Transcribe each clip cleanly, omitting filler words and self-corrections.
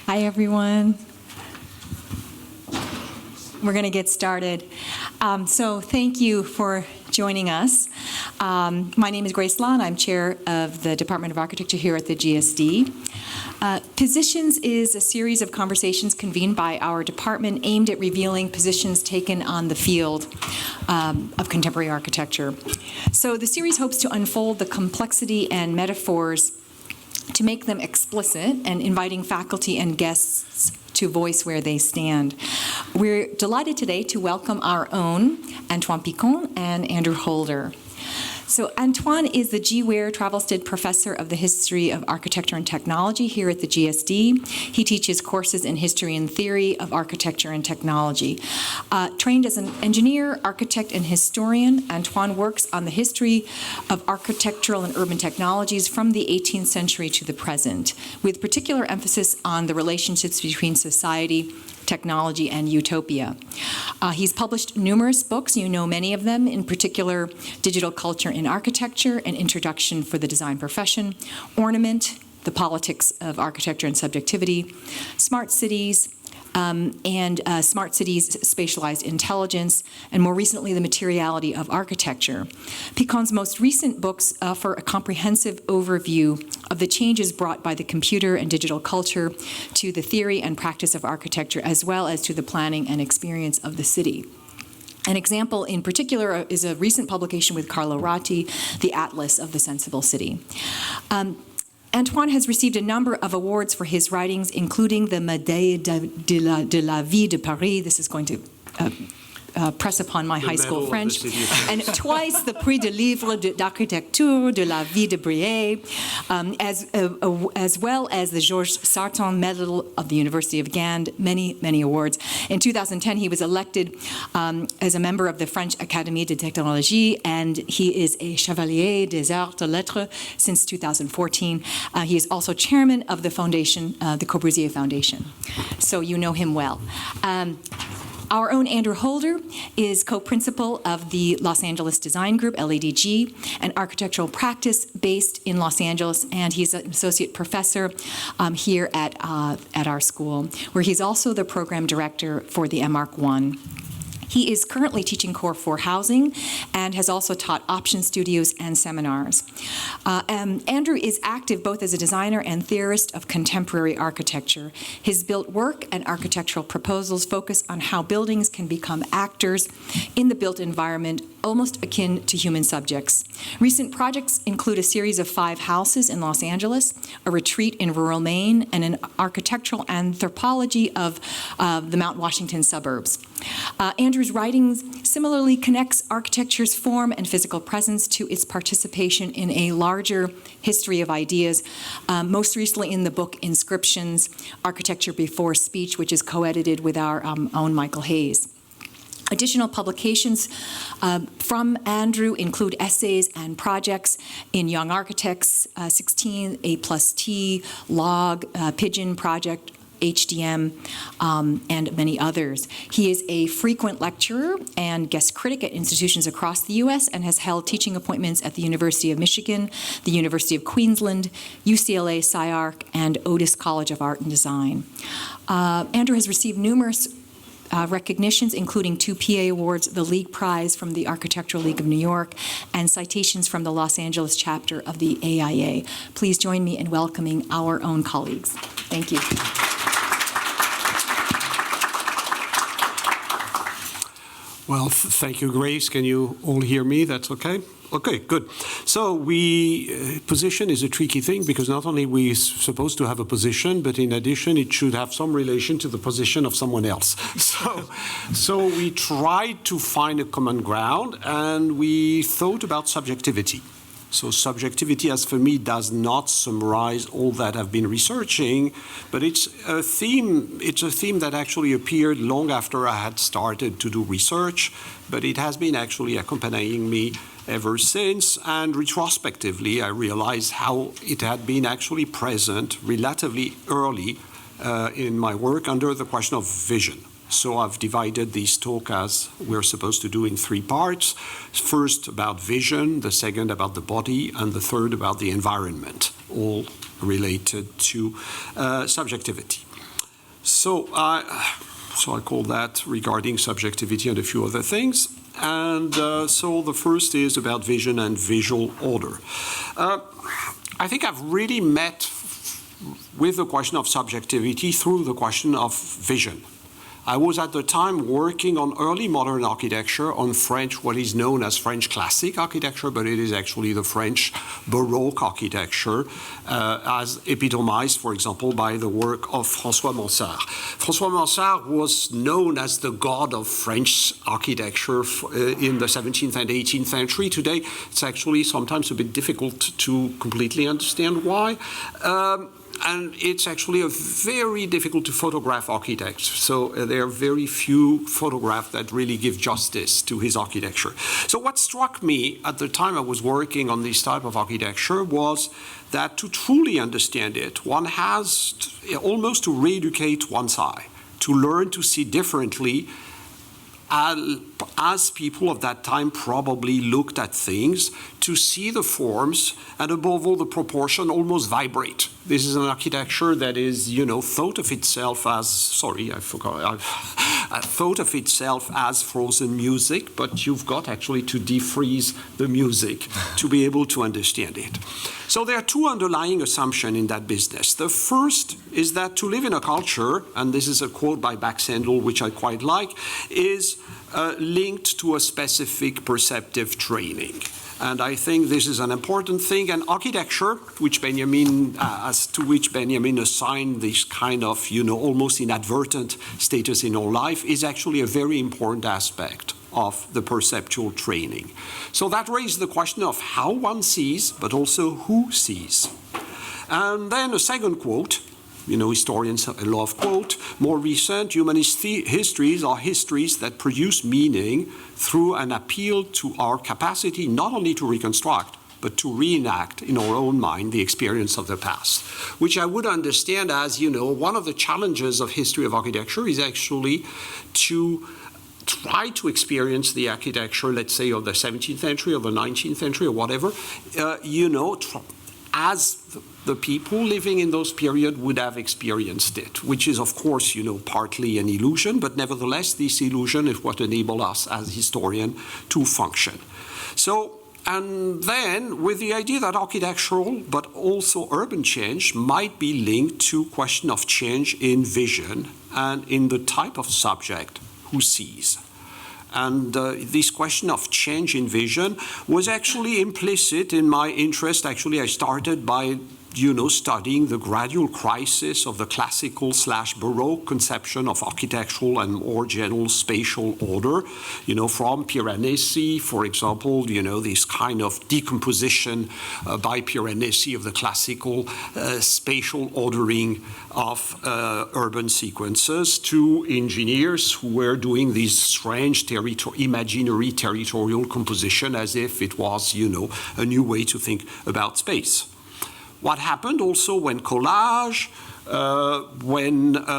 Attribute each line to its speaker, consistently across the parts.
Speaker 1: Hi, everyone. We're going to get started. So thank you for joining us. My name is Grace Law, and I'm chair of the Department of Architecture here at the GSD. Positions is a series of conversations convened by our department aimed at revealing positions taken on the field of contemporary architecture. So the series hopes to unfold the complexity and metaphors to make them explicit and inviting faculty and guests to voice where they stand. We're delighted today to welcome our own Antoine Picon and Andrew Holder. So Antoine is the G. Ware Travelstead Professor of the History of Architecture and Technology here at the GSD. He teaches courses in history and theory of architecture and technology. Trained as an engineer, architect, and historian, Antoine works on the history of architectural and urban technologies from the 18th century to the present, with particular emphasis on the relationships between society, technology, and utopia. He's published numerous books, you know many of them, in particular Digital Culture in Architecture, An Introduction for the Design Profession, Ornament, The Politics of Architecture and Subjectivity, Smart Cities, and Smart Cities, Spatialized Intelligence, and more recently, The Materiality of Architecture. Picon's most recent books offer a comprehensive overview of the changes brought by the computer and digital culture to the theory and practice of architecture, as well as to the planning and experience of the city. An example in particular is a recent publication with Carlo Ratti, The Atlas of the Sensible City. Antoine has received a number of awards for his writings, including the Médaille de la Vie de Paris. This is going to press upon my high school French. And twice the Prix de Livre d'Architecture de la Vie de Briey, as well as the Georges Sarton Medal of the University of Gand, many, many awards. In 2010, he was elected as a member of the French Académie de Technologie, and he is a Chevalier des Arts et Lettres since 2014. He is also chairman of the foundation, the Corbusier Foundation. So you know him well. Our own Andrew Holder is co-principal of the Los Angeles Design Group, LADG, an architectural practice based in Los Angeles, and he's an associate professor here at our school, where he's also the program director for the MArch 1. He is currently teaching Core 4 housing and has also taught option studios and seminars. Andrew is active both as a designer and theorist of contemporary architecture. His built work and architectural proposals focus on how buildings can become actors in the built environment, almost akin to human subjects. Recent projects include a series of 5 houses in Los Angeles, a retreat in rural Maine, and an architectural anthropology of the Mount Washington suburbs. Andrew's writings similarly connects architecture's form and physical presence to its participation in a larger history of ideas, most recently in the book Inscriptions, Architecture Before Speech, which is co-edited with our own Michael Hayes. Additional publications from Andrew include essays and projects in Young Architects, 16, A+T, Log, Pigeon Project, HDM, and many others. He is a frequent lecturer and guest critic at institutions across the U.S. and has held teaching appointments at the University of Michigan, the University of Queensland, UCLA SciArc, and Otis College of Art and Design. Andrew has received numerous recognitions, including 2 PA awards, the League Prize from the Architectural League of New York, and citations from the Los Angeles chapter of the AIA. Please join me in welcoming our own colleagues. Thank you.
Speaker 2: Well, thank you, Grace. Can you all hear me? That's okay? Okay, good. So position is a tricky thing because not only we supposed to have a position, but in addition, it should have some relation to the position of someone else. So we tried to find a common ground, and we thought about subjectivity. So subjectivity, as for me, does not summarize all that I've been researching, but it's a theme that actually appeared long after I had started to do research, but it has been actually accompanying me ever since, and retrospectively I realized how it had been actually present relatively early in my work under the question of vision. So I've divided this talk, as we're supposed to do, in 3 parts. First about vision, the second about the body, and the third about the environment, all related to subjectivity. So I call that regarding subjectivity and a few other things. And so the first is about vision and visual order. I think I've really met with the question of subjectivity through the question of vision. I was at the time working on early modern architecture on French, what is known as French classic architecture, but it is actually the French Baroque architecture, as epitomized, for example, by the work of François Mansart. François Mansart was known as the god of French architecture in the 17th and 18th century. Today, it's actually sometimes a bit difficult to completely understand why. And it's actually very difficult to photograph architects. So there are very few photographs that really give justice to his architecture. So what struck me at the time I was working on this type of architecture was that to truly understand it, one has almost to re-educate one's eye, to learn to see differently as people of that time probably looked at things, to see the forms and above all the proportion almost vibrate. This is an architecture that is, thought of itself as, thought of itself as frozen music, but you've got actually to defreeze the music to be able to understand it. So there are two underlying assumptions in that business. The first is that to live in a culture, and this is a quote by Baxendel, which I quite like, is linked to a specific perceptive training. And I think this is an important thing. And architecture, to which Benjamin assigned this kind of, almost inadvertent status in our life, is actually a very important aspect of the perceptual training. So that raised the question of how one sees, but also who sees. And then a second quote. Historians love quote. More recent, human histories are histories that produce meaning through an appeal to our capacity not only to reconstruct, but to reenact in our own mind the experience of the past, which I would understand as, one of the challenges of history of architecture is actually to try to experience the architecture, let's say, of the 17th century or the 19th century or whatever, as the people living in those periods would have experienced it, which is, of course, partly an illusion, but nevertheless, this illusion is what enables us as historians to function. So, and then with the idea that architectural, but also urban change might be linked to question of change in vision and in the type of subject who sees. And this question of change in vision was actually implicit in my interest. Actually, I started by studying the gradual crisis of the classical/Baroque conception of architectural and more general spatial order, from Piranesi, for example, this kind of decomposition by Piranesi of the classical spatial ordering of urban sequences to engineers who were doing this strange imaginary territorial composition as if it was, a new way to think about space. What happened also when collage,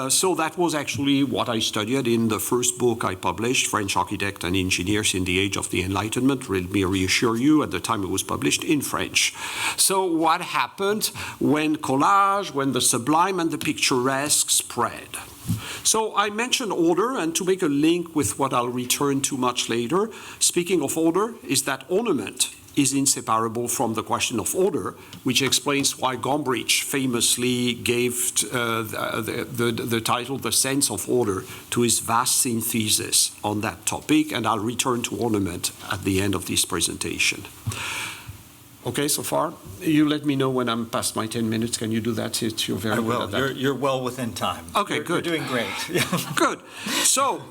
Speaker 2: so that was actually what I studied in the first book I published, French Architects and Engineers in the Age of the Enlightenment. Let me reassure you, at the time it was published in French. So what happened when collage, when the sublime and the picturesque spread? So I mentioned order, and to make a link with what I'll return to much later, speaking of order, is that ornament is inseparable from the question of order, which explains why Gombrich famously gave the title The Sense of Order to his vast synthesis on that topic, and I'll return to ornament at the end of this presentation. Okay, so far? You let me know when I'm past my 10 minutes. Can you do that? You're very good at that.
Speaker 3: You're well within time.
Speaker 2: Okay, good.
Speaker 3: You're doing great.
Speaker 2: Good. So,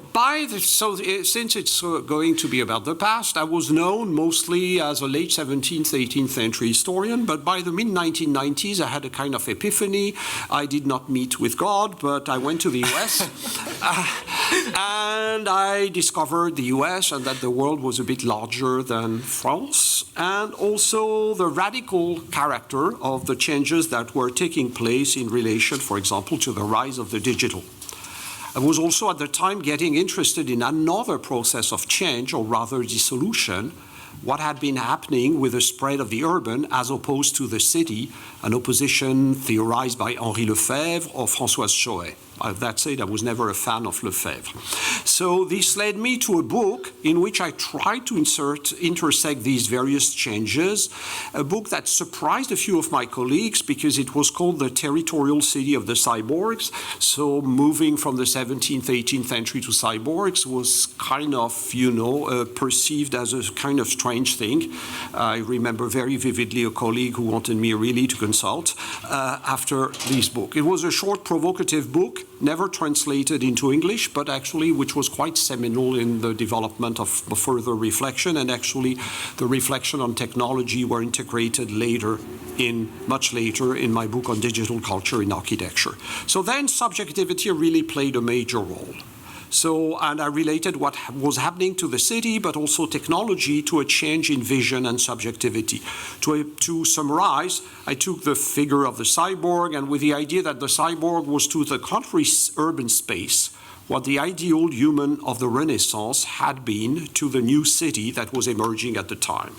Speaker 2: since it's going to be about the past, I was known mostly as a late 17th, 18th century historian, but by the mid-1990s, I had a kind of epiphany. I did not meet with God, but I went to the US, and I discovered the US and that the world was a bit larger than France, and also the radical character of the changes that were taking place in relation, for example, to the rise of the digital. I was also at the time getting interested in another process of change, or rather dissolution, what had been happening with the spread of the urban as opposed to the city, an opposition theorized by Henri Lefebvre or Françoise Choët. That said, I was never a fan of Lefebvre. So this led me to a book in which I tried to intersect these various changes, a book that surprised a few of my colleagues because it was called The Territorial City of the Cyborgs. So moving from the 17th, 18th century to cyborgs was kind of, perceived as a kind of strange thing. I remember very vividly a colleague who wanted me really to consult after this book. It was a short, provocative book, never translated into English, but actually which was quite seminal in the development of further reflection, and actually the reflection on technology were integrated much later in my book on digital culture in architecture. So then subjectivity really played a major role. And I related what was happening to the city, but also technology, to a change in vision and subjectivity. To summarize, I took the figure of the cyborg, and with the idea that the cyborg was to the contrary urban space what the ideal human of the Renaissance had been to the new city that was emerging at the time.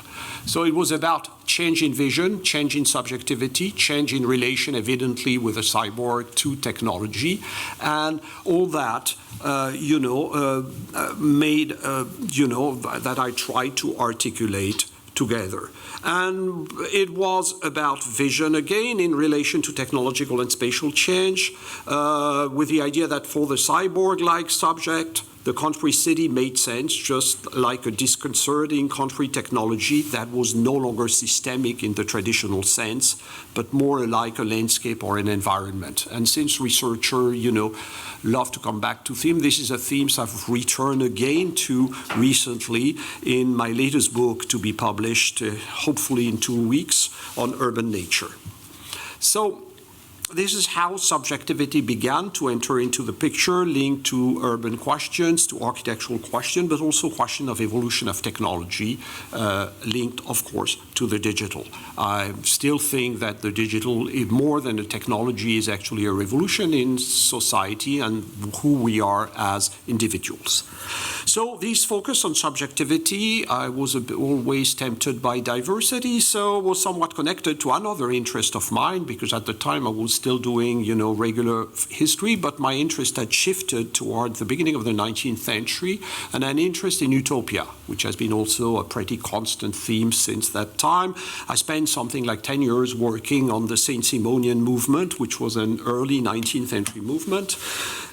Speaker 2: So it was about change in vision, change in subjectivity, change in relation, evidently, with the cyborg to technology, and all that, made, that I tried to articulate together. And it was about vision again in relation to technological and spatial change, with the idea that for the cyborg-like subject, the country city made sense, just like a disconcerting country technology that was no longer systemic in the traditional sense, but more like a landscape or an environment. And since researchers, love to come back to theme, this is a theme I've returned again to recently in my latest book to be published, hopefully in 2 weeks, on urban nature. So this is how subjectivity began to enter into the picture, linked to urban questions, to architectural questions, but also question of evolution of technology, linked, of course, to the digital. I still think that the digital, more than a technology, is actually a revolution in society and who we are as individuals. So this focus on subjectivity, I was always tempted by diversity, so was somewhat connected to another interest of mine, because at the time I was still doing, regular history, but my interest had shifted toward the beginning of the 19th century, and an interest in utopia, which has been also a pretty constant theme since that time. I spent something like 10 years working on the Saint-Simonian movement, which was an early 19th century movement.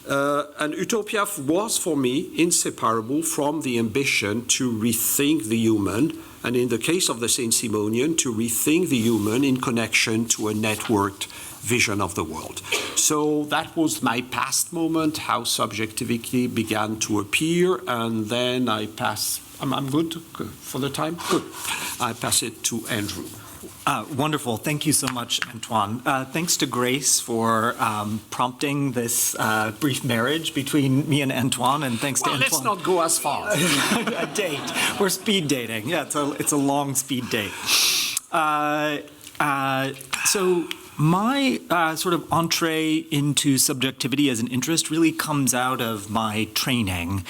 Speaker 2: And utopia was, for me, inseparable from the ambition to rethink the human, and in the case of the Saint-Simonian, to rethink the human in connection to a networked vision of the world. So that was my past moment, how subjectivity began to appear, and then I pass. I'm good for the time? Good. I pass it to Andrew.
Speaker 3: Wonderful. Thank you so much, Antoine. Thanks to Grace for prompting this brief marriage between me and Antoine, and thanks to Antoine.
Speaker 2: Let's not go as far.
Speaker 3: A date. We're speed dating. Yeah, it's a long speed date. So my sort of entree into subjectivity as an interest really comes out of my training.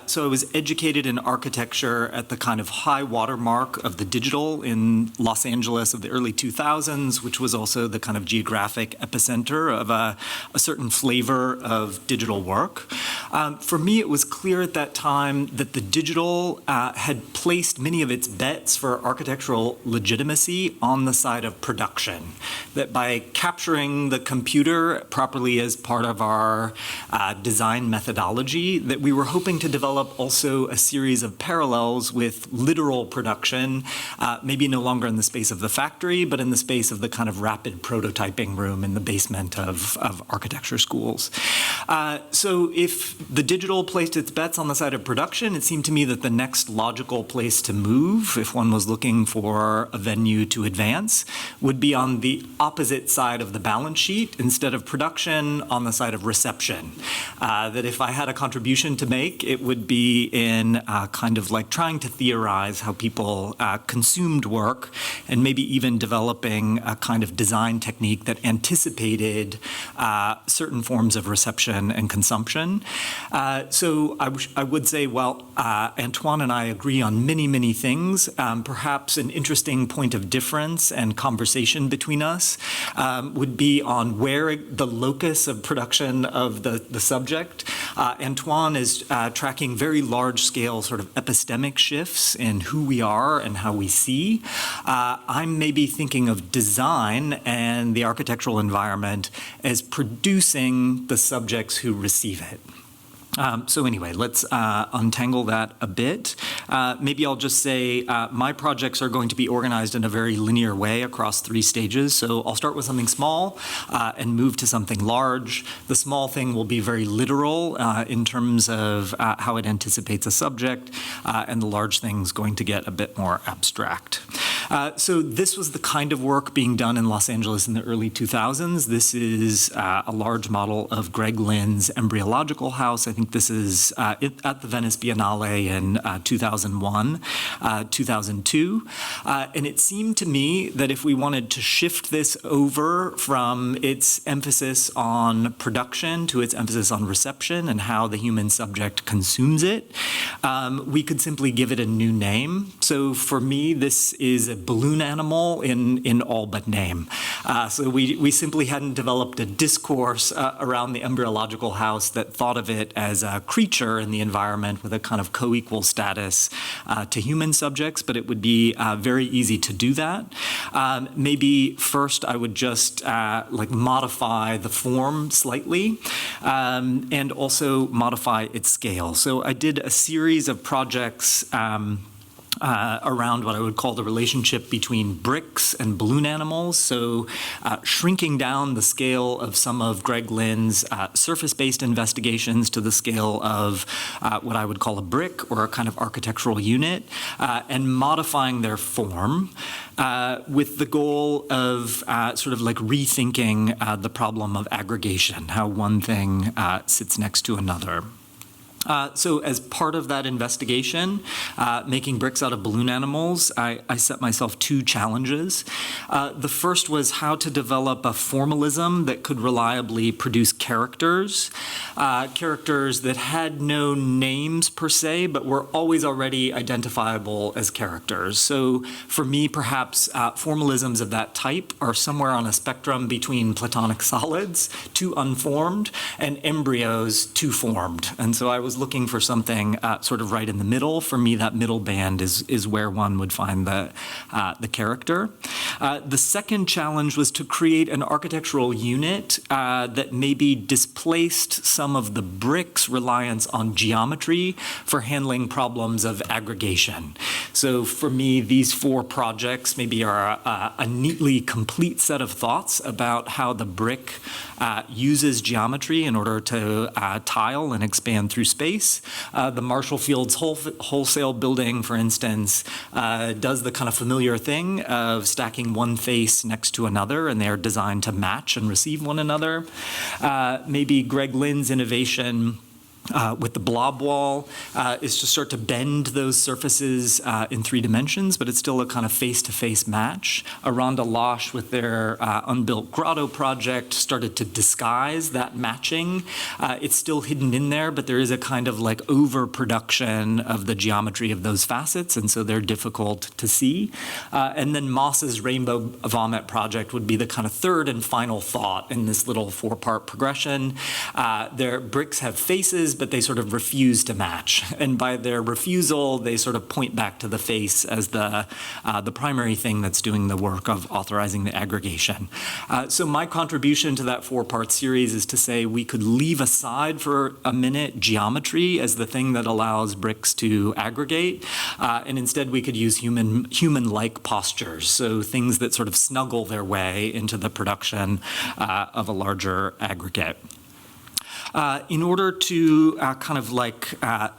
Speaker 3: So I was educated in architecture at the kind of high watermark of the digital in Los Angeles of the early 2000s, which was also the kind of geographic epicenter of a certain flavor of digital work. For me, it was clear at that time that the digital had placed many of its bets for architectural legitimacy on the side of production. That by capturing the computer properly as part of our design methodology, that we were hoping to develop also a series of parallels with literal production, maybe no longer in the space of the factory, but in the space of the kind of rapid prototyping room in the basement of architecture schools. So if the digital placed its bets on the side of production, it seemed to me that the next logical place to move, if one was looking for a venue to advance, would be on the opposite side of the balance sheet instead of production, on the side of reception. That if I had a contribution to make, it would be in kind of like trying to theorize how people consumed work, and maybe even developing a kind of design technique that anticipated certain forms of reception and consumption. So I would say, well, Antoine and I agree on many, many things. Perhaps an interesting point of difference and conversation between us would be on where the locus of production of the subject. Antoine is tracking very large-scale sort of epistemic shifts in who we are and how we see. I'm maybe thinking of design and the architectural environment as producing the subjects who receive it. So anyway, let's untangle that a bit. Maybe I'll just say my projects are going to be organized in a very linear way across 3 stages. So I'll start with something small and move to something large. The small thing will be very literal in terms of how it anticipates a subject, and the large thing's going to get a bit more abstract. So this was the kind of work being done in Los Angeles in the early 2000s. This is a large model of Greg Lynn's embryological house. I think this is at the Venice Biennale in 2001, 2002. And it seemed to me that if we wanted to shift this over from its emphasis on production to its emphasis on reception and how the human subject consumes it, we could simply give it a new name. So for me, this is a balloon animal in all but name. So we simply hadn't developed a discourse around the embryological house that thought of it as a creature in the environment with a kind of co-equal status to human subjects, but it would be very easy to do that. Maybe first I would just modify the form slightly and also modify its scale. So I did a series of projects around what I would call the relationship between bricks and balloon animals. So shrinking down the scale of some of Greg Lynn's surface-based investigations to the scale of what I would call a brick or a kind of architectural unit, and modifying their form with the goal of sort of like rethinking the problem of aggregation, how one thing sits next to another. So as part of that investigation, making bricks out of balloon animals, I set myself 2 challenges. The first was how to develop a formalism that could reliably produce characters, characters that had no names per se, but were always already identifiable as characters. So for me, perhaps formalisms of that type are somewhere on a spectrum between Platonic solids, too unformed, and embryos, too formed. And so I was looking for something sort of right in the middle. For me, that middle band is where one would find the character. The second challenge was to create an architectural unit that maybe displaced some of the bricks' reliance on geometry for handling problems of aggregation. So for me, these 4 projects maybe are a neatly complete set of thoughts about how the brick uses geometry in order to tile and expand through space. The Marshall Field's wholesale building, for instance, does the kind of familiar thing of stacking one face next to another, and they are designed to match and receive one another. Maybe Greg Lynn's innovation with the blob wall is to start to bend those surfaces in 3 dimensions, but it's still a kind of face-to-face match. Aranda Losh, with their unbuilt grotto project, started to disguise that matching. It's still hidden in there, but there is a kind of like overproduction of the geometry of those facets, and so they're difficult to see. And then Moss's rainbow vomit project would be the kind of third and final thought in this little 4-part progression. Their bricks have faces, but they sort of refuse to match. And by their refusal, they sort of point back to the face as the primary thing that's doing the work of authorizing the aggregation. So my contribution to that 4-part series is to say we could leave aside for a minute geometry as the thing that allows bricks to aggregate, and instead we could use human-like postures, so things that sort of snuggle their way into the production of a larger aggregate. In order to kind of like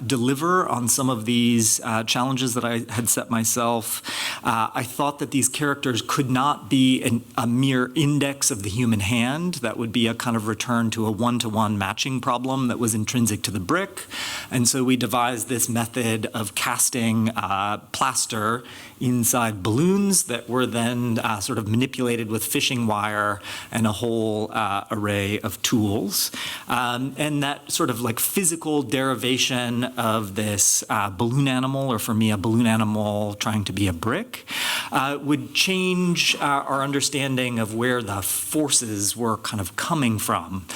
Speaker 3: deliver on some of these challenges that I had set myself, I thought that these characters could not be a mere index of the human hand. That would be a kind of return to a one-to-one matching problem that was intrinsic to the brick. And so we devised this method of casting plaster inside balloons that were then sort of manipulated with fishing wire and a whole array of tools. And that sort of like physical derivation of this balloon animal, or for me, a balloon animal trying to be a brick, would change our understanding of where the forces were kind of coming from.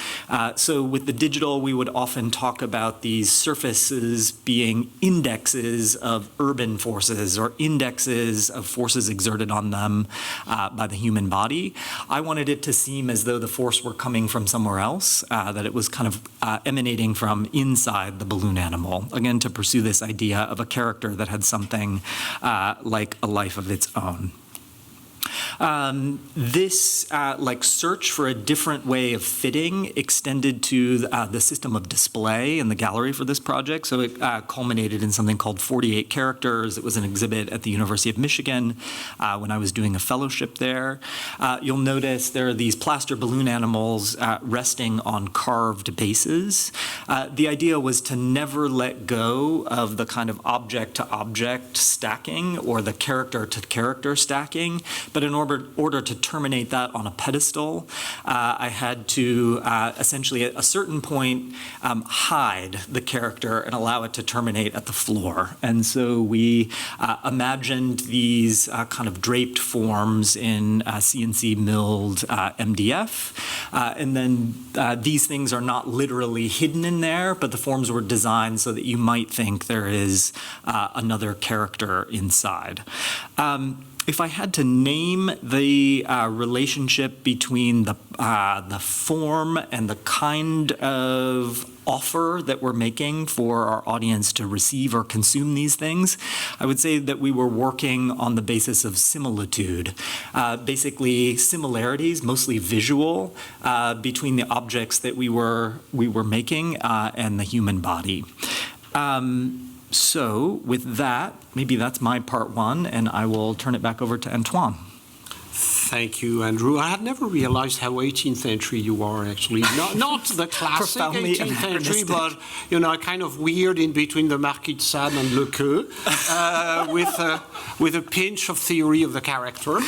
Speaker 3: So with the digital, we would often talk about these surfaces being indexes of urban forces or indexes of forces exerted on them by the human body. I wanted it to seem as though the force were coming from somewhere else, that it was kind of emanating from inside the balloon animal, again, to pursue this idea of a character that had something like a life of its own. This search for a different way of fitting extended to the system of display in the gallery for this project. So it culminated in something called 48 Characters. It was an exhibit at the University of Michigan when I was doing a fellowship there. You'll notice there are these plaster balloon animals resting on carved bases. The idea was to never let go of the kind of object-to-object stacking or the character-to-character stacking, but in order to terminate that on a pedestal, I had to essentially at a certain point hide the character and allow it to terminate at the floor. And so we imagined these kind of draped forms in CNC milled MDF. And then these things are not literally hidden in there, but the forms were designed so that you might think there is another character inside. If I had to name the relationship between the form and the kind of offer that we're making for our audience to receive or consume these things, I would say that we were working on the basis of similitude, basically similarities, mostly visual, between the objects that we were making and the human body. So with that, maybe that's my part one, and I will turn it back over to Antoine.
Speaker 2: Thank you, Andrew. I had never realized how 18th century you are, actually. Not the classic 18th century, but, kind of weird in between the Marquis de Sade and Le Queue, with a pinch of theory of the character.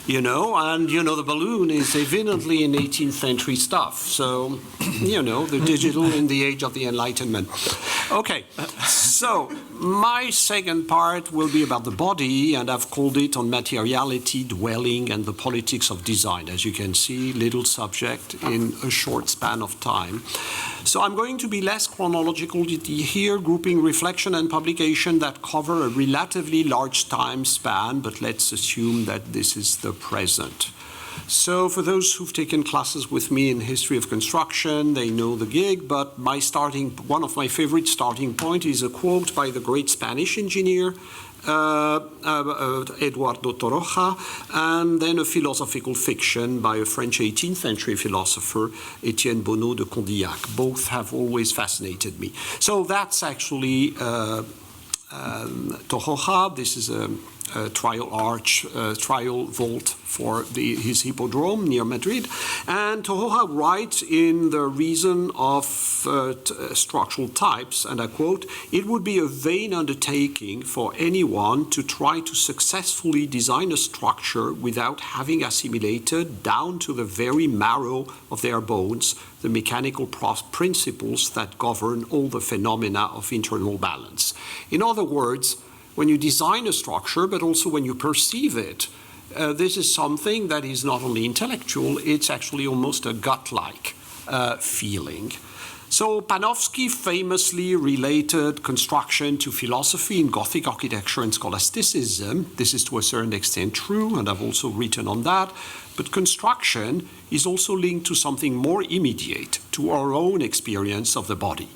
Speaker 2: The balloon is evidently in 18th century stuff. So, the digital in the age of the Enlightenment. Okay, so my second part will be about the body, and I've called it on materiality, dwelling, and the politics of design. As you can see, little subject in a short span of time. So I'm going to be less chronological here, grouping reflection and publication that cover a relatively large time span, but let's assume that this is the present. So for those who've taken classes with me in history of construction, they know the gig, but one of my favorite starting point is a quote by the great Spanish engineer, Eduardo Torroja, and then a philosophical fiction by a French 18th century philosopher, Étienne Bonneau de Condillac. Both have always fascinated me. So that's actually Torroja. This is a trial vault for his hippodrome near Madrid. And Torroja writes in The Reason of Structural Types, and I quote, "It would be a vain undertaking for anyone to try to successfully design a structure without having assimilated down to the very marrow of their bones the mechanical principles that govern all the phenomena of internal balance." In other words, when you design a structure, but also when you perceive it, this is something that is not only intellectual, it's actually almost a gut-like feeling. So Panofsky famously related construction to philosophy in Gothic architecture and scholasticism. This is to a certain extent true, and I've also written on that. But construction is also linked to something more immediate, to our own experience of the body.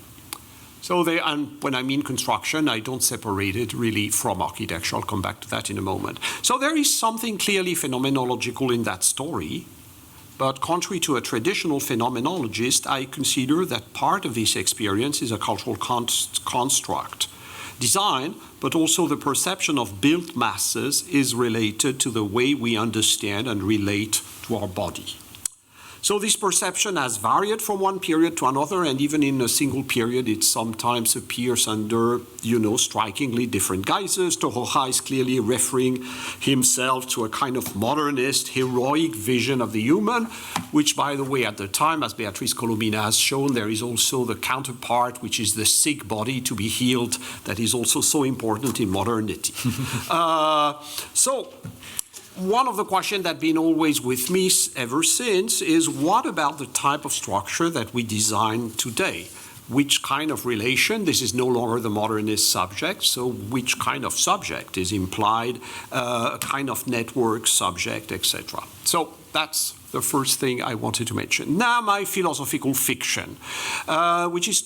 Speaker 2: So and when I mean construction, I don't separate it really from architecture. I'll come back to that in a moment. So there is something clearly phenomenological in that story. But contrary to a traditional phenomenologist, I consider that part of this experience is a cultural construct. Design, but also the perception of built masses, is related to the way we understand and relate to our body. So this perception has varied from one period to another, and even in a single period, it sometimes appears under, strikingly different guises. Torroja is clearly referring himself to a kind of modernist, heroic vision of the human, which, by the way, at the time, as Beatriz Colomina has shown, there is also the counterpart, which is the sick body to be healed, that is also so important in modernity. So one of the questions that's been always with me ever since is, what about the type of structure that we design today? Which kind of relation? This is no longer the modernist subject, so which kind of subject is implied, a kind of network subject, etc. So that's the first thing I wanted to mention. Now my philosophical fiction, which is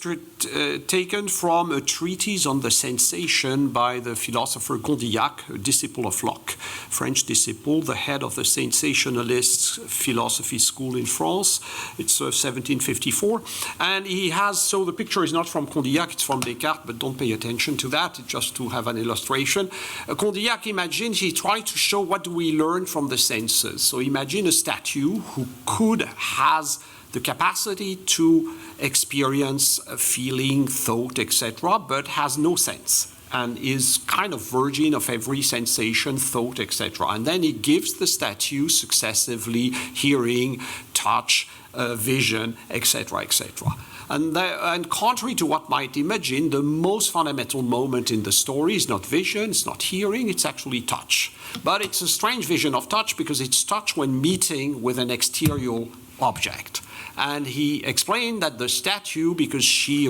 Speaker 2: taken from a treatise on the sensation by the philosopher Condillac, a disciple of Locke, French disciple, the head of the sensationalist philosophy school in France. It's 1754. And he has, so the picture is not from Condillac, it's from Descartes, but don't pay attention to that, just to have an illustration. Condillac imagines, he tried to show what do we learn from the senses. So imagine a statue who has the capacity to experience a feeling, thought, etc., but has no sense and is kind of virgin of every sensation, thought, etc. And then he gives the statue successively hearing, touch, vision, etc., etc. And contrary to what might imagine, the most fundamental moment in the story is not vision, it's not hearing, it's actually touch. But it's a strange vision of touch because it's touch when meeting with an exterior object. And he explained that the statue, because she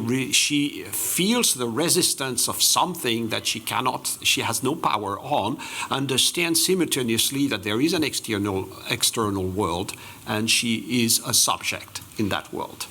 Speaker 2: feels the resistance of something that she has no power on, understands simultaneously that there is an external world, and she is a subject in that world.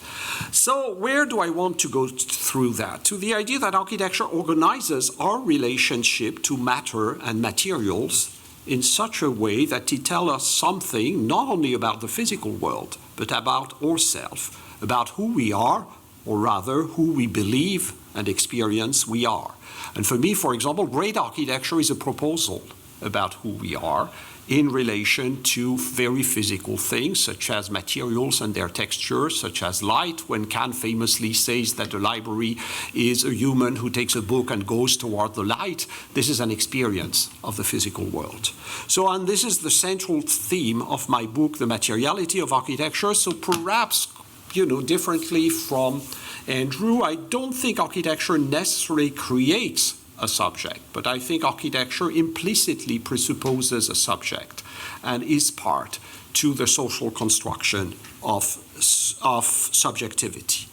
Speaker 2: So where do I want to go through that? To the idea that architecture organizes our relationship to matter and materials in such a way that it tells us something not only about the physical world, but about ourselves, about who we are, or rather who we believe and experience we are. And for me, for example, great architecture is a proposal about who we are in relation to very physical things, such as materials and their textures, such as light, when Kant famously says that a library is a human who takes a book and goes toward the light. This is an experience of the physical world. So, and this is the central theme of my book, The Materiality of Architecture. So perhaps, differently from Andrew, I don't think architecture necessarily creates a subject, but I think architecture implicitly presupposes a subject and is part to the social construction of subjectivity.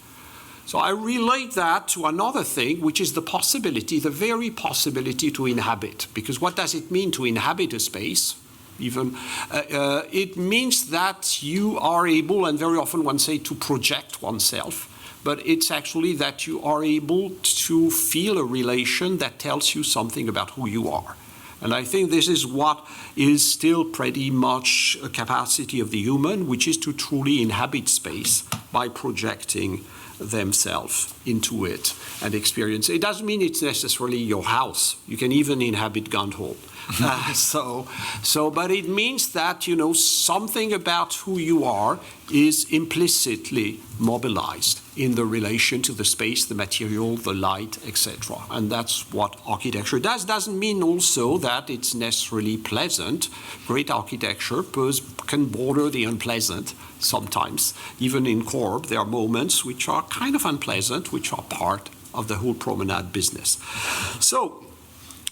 Speaker 2: So I relate that to another thing, which is the possibility, the very possibility to inhabit. Because what does it mean to inhabit a space? It means that you are able, and very often one say to project oneself, but it's actually that you are able to feel a relation that tells you something about who you are. And I think this is what is still pretty much a capacity of the human, which is to truly inhabit space by projecting themselves into it and experience. It doesn't mean it's necessarily your house. You can even inhabit Gundhole. But it means that, something about who you are is implicitly mobilized in the relation to the space, the material, the light, etc. And that's what architecture does. Doesn't mean also that it's necessarily pleasant. Great architecture can border the unpleasant sometimes. Even in Corb, there are moments which are kind of unpleasant, which are part of the whole promenade business. So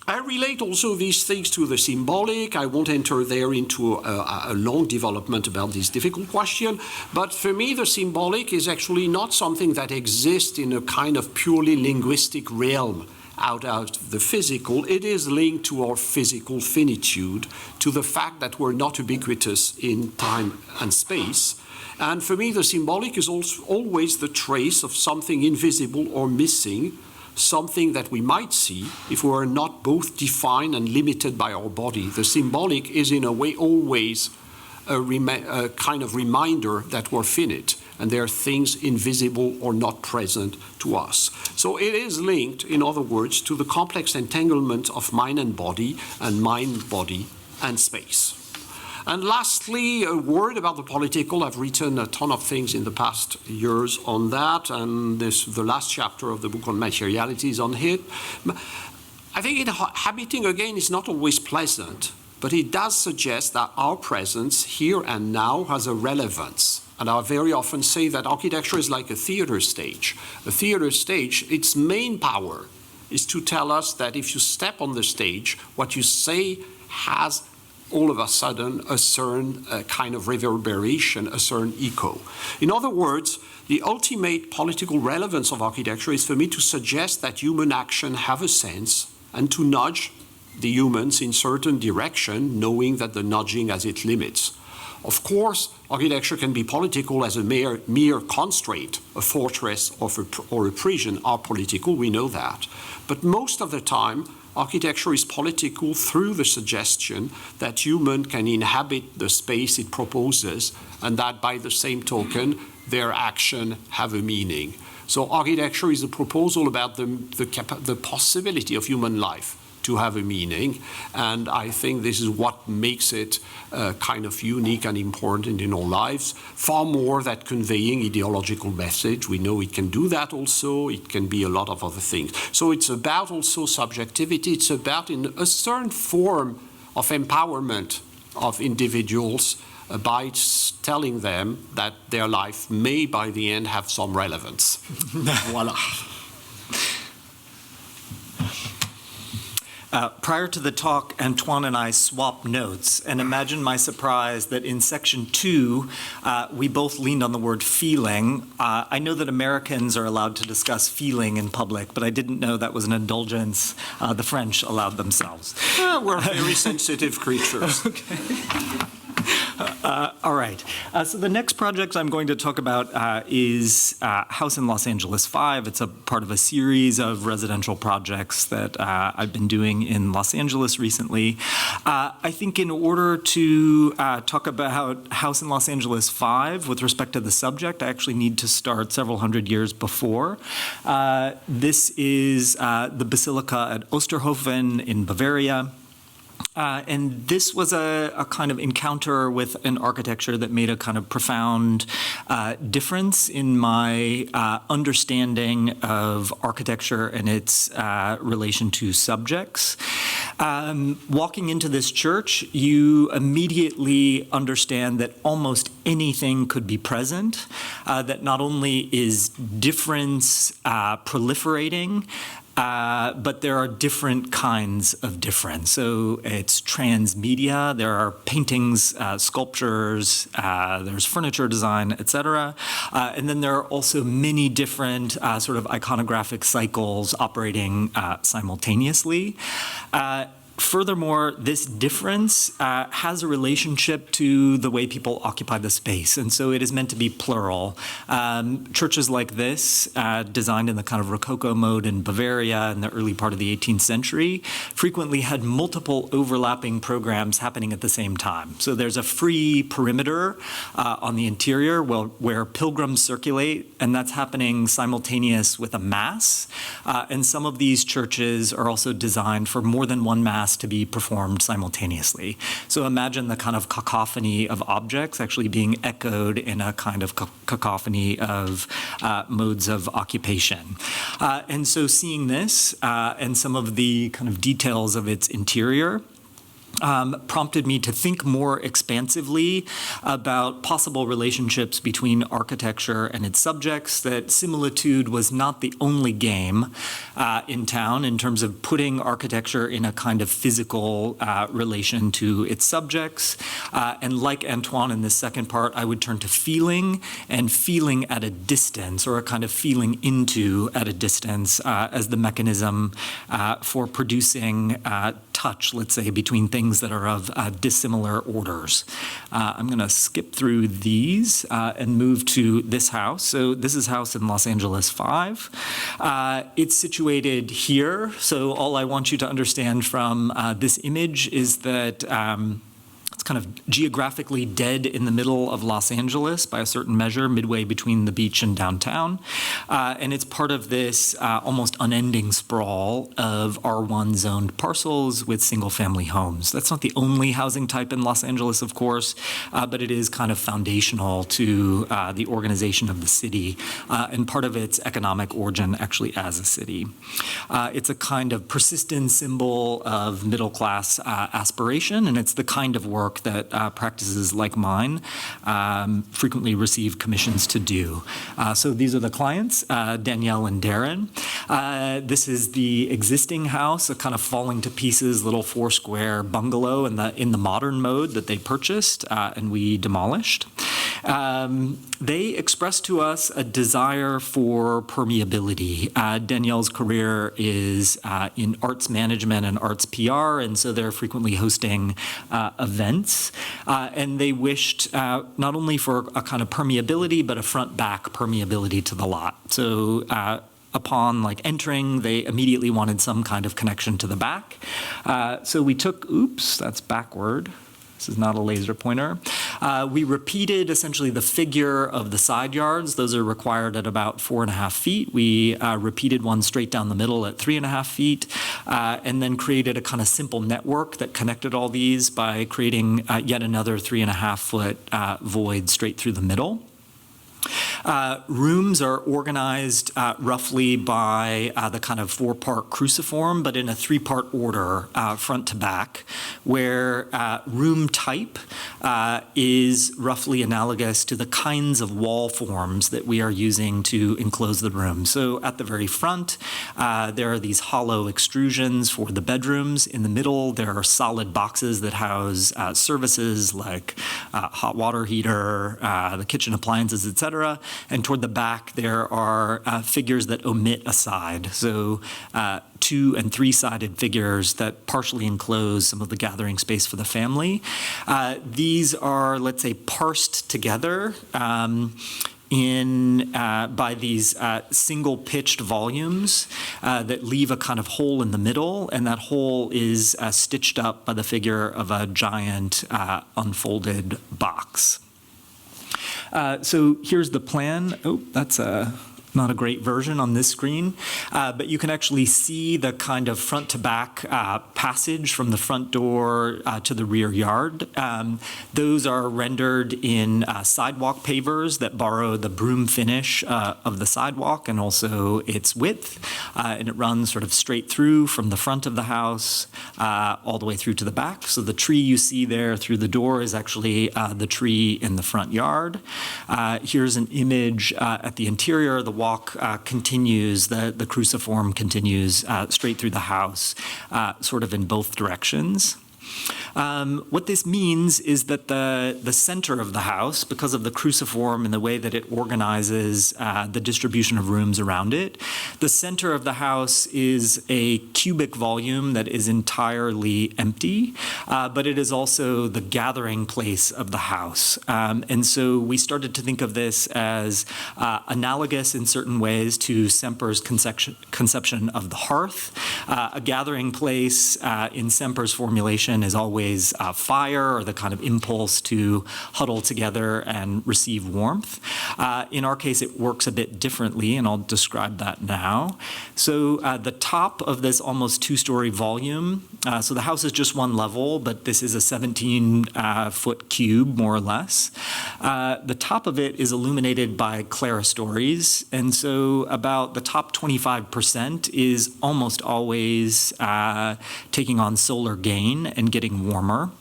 Speaker 2: I relate also these things to the symbolic. I won't enter there into a long development about this difficult question, but for me the symbolic is actually not something that exists in a kind of purely linguistic realm out of the physical. It is linked to our physical finitude, to the fact that we're not ubiquitous in time and space. And for me the symbolic is also always the trace of something invisible or missing, something that we might see if we are not both defined and limited by our body. The symbolic is in a way always a kind of reminder that we're finite and there are things invisible or not present to us. So it is linked, in other words, to the complex entanglement of mind and body, and mind, body, and space. And lastly, a word about the political. I've written a ton of things in the past years on that, and the last chapter of the book on materiality is on it. I think inhabiting, again, is not always pleasant, but it does suggest that our presence here and now has a relevance. And I very often say that architecture is like a theater stage. A theater stage, its main power is to tell us that if you step on the stage, what you say has all of a sudden a certain kind of reverberation, a certain echo. In other words, the ultimate political relevance of architecture is for me to suggest that human action have a sense and to nudge the humans in certain direction, knowing that the nudging has its limits. Of course, architecture can be political as a mere constraint. A fortress or a prison are political, we know that. But most of the time, architecture is political through the suggestion that human can inhabit the space it proposes, and that by the same token, their action have a meaning. So architecture is a proposal about the possibility of human life to have a meaning, and I think this is what makes it kind of unique and important in our lives, far more than conveying ideological message. We know it can do that also, it can be a lot of other things. So it's about also subjectivity, it's about in a certain form of empowerment of individuals by telling them that their life may by the end have some relevance. Voila.
Speaker 3: Prior to the talk, Antoine and I swapped notes, and imagine my surprise that in section 2, we both leaned on the word feeling. I know that Americans are allowed to discuss feeling in public, but I didn't know that was an indulgence the French allowed themselves.
Speaker 2: We're very sensitive creatures.
Speaker 3: Okay. All right. So the next project I'm going to talk about is House in Los Angeles 5. It's a part of a series of residential projects that I've been doing in Los Angeles recently. I think in order to talk about House in Los Angeles 5 with respect to the subject, I actually need to start several hundred years before. This is the Basilica at Osterhofen in Bavaria. And this was a kind of encounter with an architecture that made a kind of profound difference in my understanding of architecture and its relation to subjects. Walking into this church, you immediately understand that almost anything could be present, that not only is difference proliferating, but there are different kinds of difference. So it's transmedia. There are paintings, sculptures, there's furniture design, etc. And then there are also many different sort of iconographic cycles operating simultaneously. Furthermore, this difference has a relationship to the way people occupy the space, and so it is meant to be plural. Churches like this, designed in the kind of Rococo mode in Bavaria in the early part of the 18th century, frequently had multiple overlapping programs happening at the same time. So there's a free perimeter on the interior where pilgrims circulate, and that's happening simultaneous with a mass. And some of these churches are also designed for more than one mass to be performed simultaneously. So imagine the kind of cacophony of objects actually being echoed in a kind of cacophony of modes of occupation. And so seeing this and some of the kind of details of its interior prompted me to think more expansively about possible relationships between architecture and its subjects, that similitude was not the only game in town in terms of putting architecture in a kind of physical relation to its subjects. And like Antoine in this second part, I would turn to feeling and feeling at a distance, or a kind of feeling into at a distance as the mechanism for producing touch, let's say, between things that are of dissimilar orders. I'm going to skip through these and move to this house. So this is House in Los Angeles 5. It's situated here. So all I want you to understand from this image is that it's kind of geographically dead in the middle of Los Angeles by a certain measure, midway between the beach and downtown. And it's part of this almost unending sprawl of R1 zoned parcels with single-family homes. That's not the only housing type in Los Angeles, of course, but it is kind of foundational to the organization of the city and part of its economic origin actually as a city. It's a kind of persistent symbol of middle-class aspiration, and it's the kind of work that practices like mine frequently receive commissions to do. So these are the clients, Danielle and Darren. This is the existing house, a kind of falling to pieces little four-square bungalow in the modern mode that they purchased and we demolished. They expressed to us a desire for permeability. Danielle's career is in arts management and arts PR, and so they're frequently hosting events. And they wished not only for a kind of permeability, but a front-back permeability to the lot. So upon entering, they immediately wanted some kind of connection to the back. So we took, oops, that's backward. This is not a laser pointer. We repeated essentially the figure of the side yards. Those are required at about 4.5 feet. We repeated one straight down the middle at 3.5 feet, and then created a kind of simple network that connected all these by creating yet another 3.5 foot void straight through the middle. Rooms are organized roughly by the kind of 4-part cruciform, but in a 3-part order, front to back, where room type is roughly analogous to the kinds of wall forms that we are using to enclose the room. So at the very front, there are these hollow extrusions for the bedrooms. In the middle, there are solid boxes that house services like hot water heater, the kitchen appliances, etc. And toward the back, there are figures that omit a side. So 2- and 3-sided figures that partially enclose some of the gathering space for the family. These are, let's say, parsed together by these single-pitched volumes that leave a kind of hole in the middle, and that hole is stitched up by the figure of a giant unfolded box. So here's the plan. Oh, that's not a great version on this screen, but you can actually see the kind of front to back passage from the front door to the rear yard. Those are rendered in sidewalk pavers that borrow the broom finish of the sidewalk and also its width, and it runs sort of straight through from the front of the house all the way through to the back. So the tree you see there through the door is actually the tree in the front yard. Here's an image at the interior. The walk continues, the cruciform continues straight through the house, sort of in both directions. What this means is that the center of the house, because of the cruciform and the way that it organizes the distribution of rooms around it, the center of the house is a cubic volume that is entirely empty, but it is also the gathering place of the house. And so we started to think of this as analogous in certain ways to Semper's conception of the hearth. A gathering place in Semper's formulation is always fire, or the kind of impulse to huddle together and receive warmth. In our case, it works a bit differently, and I'll describe that now. So the top of this almost 2-story volume, so the house is just one level, but this is a 17-foot cube, more or less. The top of it is illuminated by clerestories, and so about the top 25% is almost always taking on solar gain and getting warmer.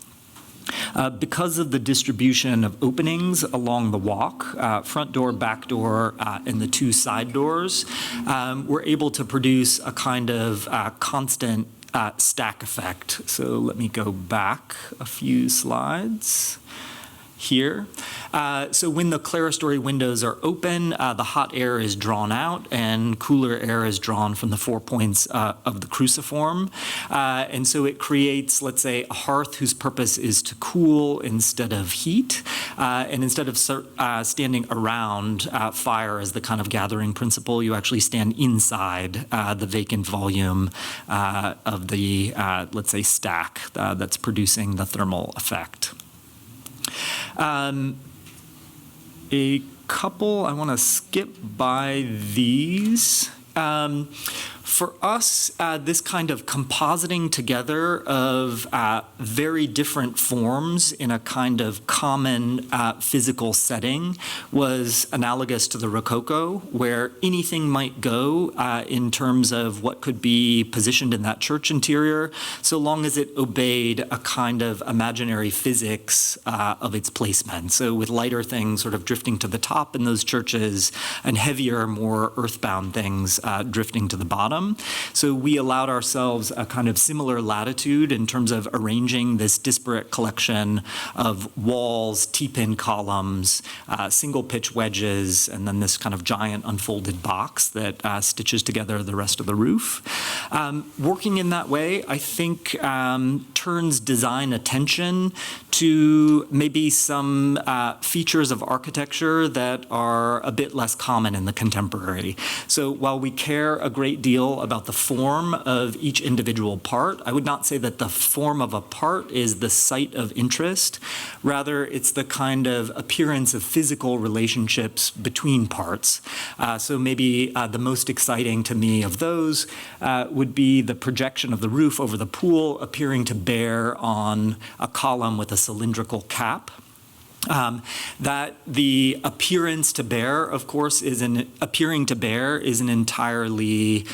Speaker 3: Because of the distribution of openings along the walk, front door, back door, and the 2 side doors, we're able to produce a kind of constant stack effect. So let me go back a few slides. Here. So when the clerestory windows are open, the hot air is drawn out and cooler air is drawn from the 4 points of the cruciform. And so it creates, let's say, a hearth whose purpose is to cool instead of heat. And instead of standing around fire as the kind of gathering principle, you actually stand inside the vacant volume of the, let's say, stack that's producing the thermal effect. A couple, I want to skip by these. For us, this kind of compositing together of very different forms in a kind of common physical setting was analogous to the Rococo, where anything might go in terms of what could be positioned in that church interior, so long as it obeyed a kind of imaginary physics of its placement. So with lighter things sort of drifting to the top in those churches and heavier, more earthbound things drifting to the bottom. So we allowed ourselves a kind of similar latitude in terms of arranging this disparate collection of walls, T-pin columns, single pitch wedges, and then this kind of giant unfolded box that stitches together the rest of the roof. Working in that way, I think, turns design attention to maybe some features of architecture that are a bit less common in the contemporary. So while we care a great deal about the form of each individual part, I would not say that the form of a part is the site of interest. Rather, it's the kind of appearance of physical relationships between parts. So maybe the most exciting to me of those would be the projection of the roof over the pool appearing to bear on a column with a cylindrical cap. That the appearance to bear, of course, is an entirely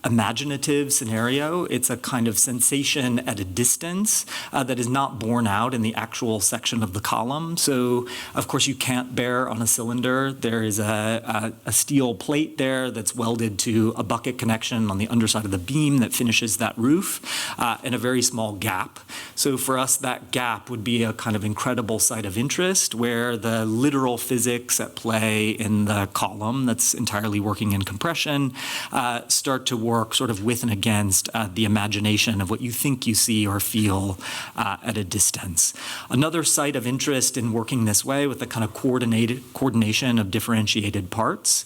Speaker 3: imaginative scenario. It's a kind of sensation at a distance that is not borne out in the actual section of the column. So, of course, you can't bear on a cylinder. There is a steel plate there that's welded to a bucket connection on the underside of the beam that finishes that roof, and a very small gap. So for us, that gap would be a kind of incredible site of interest where the literal physics at play in the column that's entirely working in compression start to work sort of with and against the imagination of what you think you see or feel at a distance. Another site of interest in working this way with the kind of coordination of differentiated parts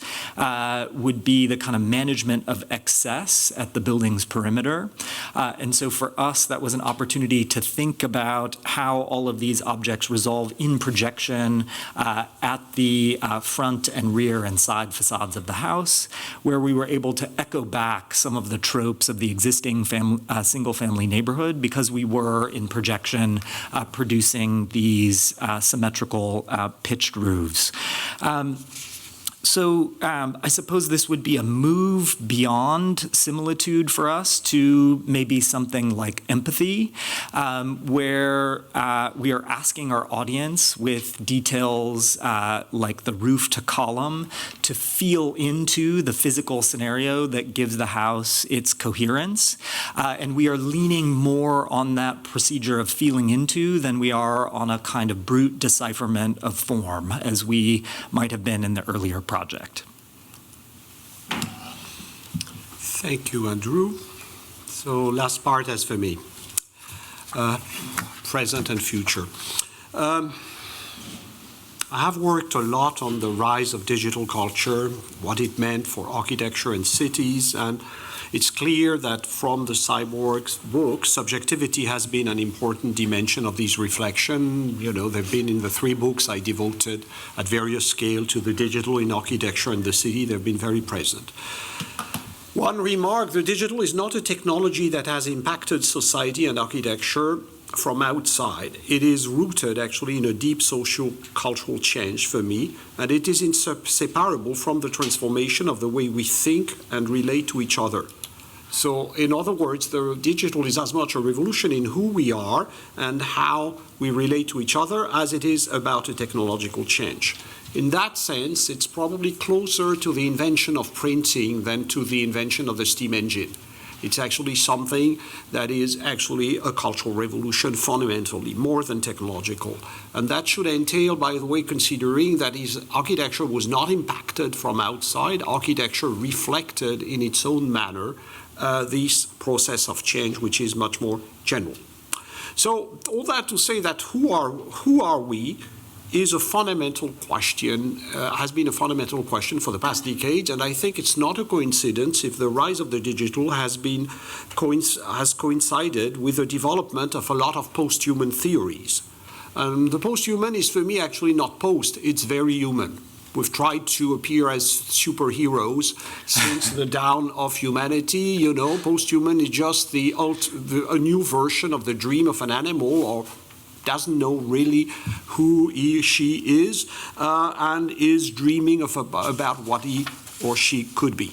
Speaker 3: would be the kind of management of excess at the building's perimeter. And so for us, that was an opportunity to think about how all of these objects resolve in projection at the front and rear and side facades of the house, where we were able to echo back some of the tropes of the existing single-family neighborhood because we were in projection producing these symmetrical pitched roofs. So I suppose this would be a move beyond similitude for us to maybe something like empathy, where we are asking our audience with details like the roof to column to feel into the physical scenario that gives the house its coherence. And we are leaning more on that procedure of feeling into than we are on a kind of brute decipherment of form, as we might have been in the earlier project.
Speaker 2: Thank you, Andrew. So last part as for me, present and future. I have worked a lot on the rise of digital culture, what it meant for architecture and cities, and it's clear that from the Cyborg's book, subjectivity has been an important dimension of these reflections. You know, they've been in the 3 books I devoted at various scale to the digital in architecture and the city. They've been very present. One remark, the digital is not a technology that has impacted society and architecture from outside. It is rooted actually in a deep social cultural change for me, and it is inseparable from the transformation of the way we think and relate to each other. So in other words, the digital is as much a revolution in who we are and how we relate to each other as it is about a technological change. In that sense, it's probably closer to the invention of printing than to the invention of the steam engine. It's actually something that is actually a cultural revolution fundamentally, more than technological. And that should entail, by the way, considering that architecture was not impacted from outside. Architecture reflected in its own manner this process of change, which is much more general. So all that to say that who are we is a fundamental question, has been a fundamental question for the past decades, and I think it's not a coincidence if the rise of the digital has coincided with the development of a lot of post-human theories. The post-human is, for me, actually not post, it's very human. We've tried to appear as superheroes since the dawn of humanity. You know, post-human is just a new version of the dream of an animal, or doesn't know really who he or she is, and is dreaming about what he or she could be.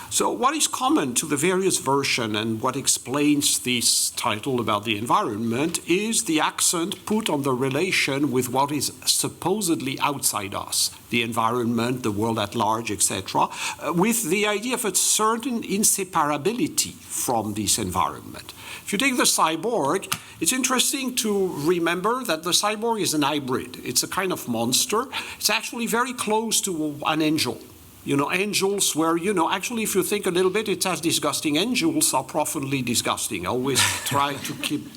Speaker 2: So what is common to the various versions and what explains this title about the environment is the accent put on the relation with what is supposedly outside us, the environment, the world at large, etc., with the idea of a certain inseparability from this environment. If you take the cyborg, it's interesting to remember that the cyborg is an hybrid. It's a kind of monster. It's actually very close to an angel. You know, angels were, you know, actually if you think a little bit, it's as disgusting. Angels are profoundly disgusting. I always try to keep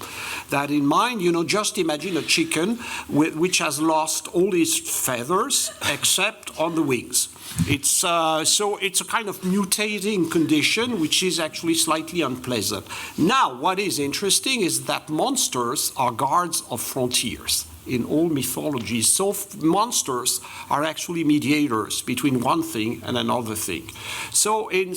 Speaker 2: that in mind. You know, just imagine a chicken which has lost all its feathers except on the wings. So it's a kind of mutating condition which is actually slightly unpleasant. Now, what is interesting is that monsters are guards of frontiers. In all mythologies, so monsters are actually mediators between one thing and another thing. So in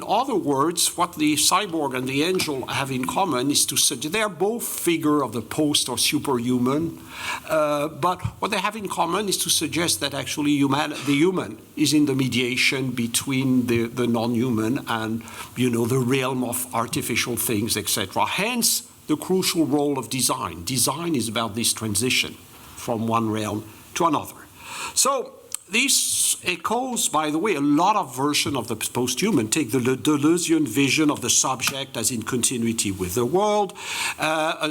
Speaker 2: other words, what the cyborg and the angel have in common is to suggest they're both figure of the post or superhuman, but what they have in common is to suggest that actually the human is in the mediation between the non-human and, you know, the realm of artificial things, etc. Hence, the crucial role of design. Design is about this transition from one realm to another. So this echoes, by the way, a lot of versions of the post-human. Take the Deleuzian vision of the subject as in continuity with the world,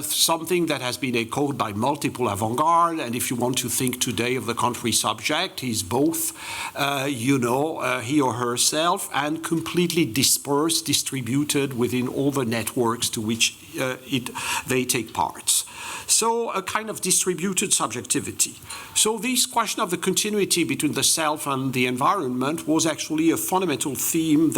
Speaker 2: something that has been echoed by multiple avant-garde. And if you want to think today of the country subject, he's both, he or herself, and completely dispersed, distributed within all the networks to which they take part. So a kind of distributed subjectivity. So this question of the continuity between the self and the environment was actually a fundamental theme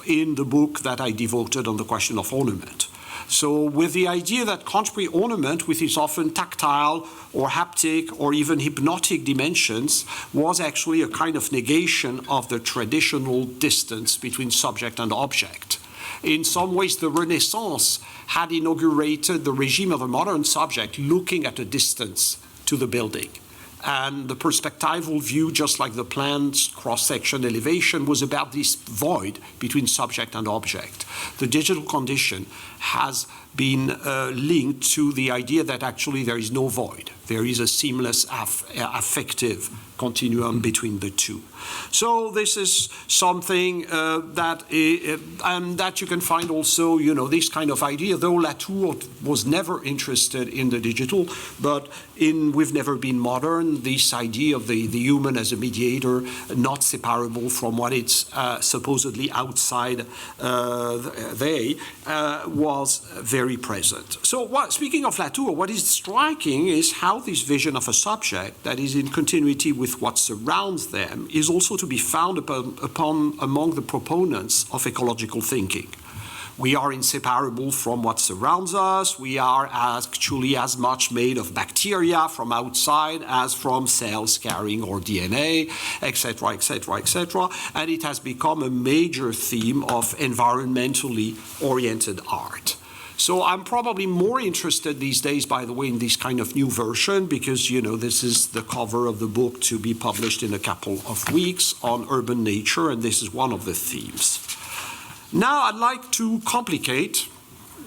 Speaker 2: in the book that I devoted on the question of ornament. So with the idea that contemporary ornament, with its often tactile or haptic or even hypnotic dimensions, was actually a kind of negation of the traditional distance between subject and object. In some ways, the Renaissance had inaugurated the regime of a modern subject looking at a distance to the building. And the perspectival view, just like the plan's cross-section elevation, was about this void between subject and object. The digital condition has been linked to the idea that actually there is no void. There is a seamless affective continuum between the two. So this is something that you can find also, you know, this kind of idea, though Latour was never interested in the digital, but We've Never Been Modern, this idea of the human as a mediator, not separable from what it's supposedly outside was very present. So speaking of Latour, what is striking is how this vision of a subject that is in continuity with what surrounds them is also to be found among the proponents of ecological thinking. We are inseparable from what surrounds us. We are actually as much made of bacteria from outside as from cells carrying our DNA, etc., etc., etc. And it has become a major theme of environmentally oriented art. So I'm probably more interested these days, by the way, in this kind of new version because, you know, this is the cover of the book to be published in a couple of weeks on urban nature, and this is one of the themes. Now I'd like to complicate.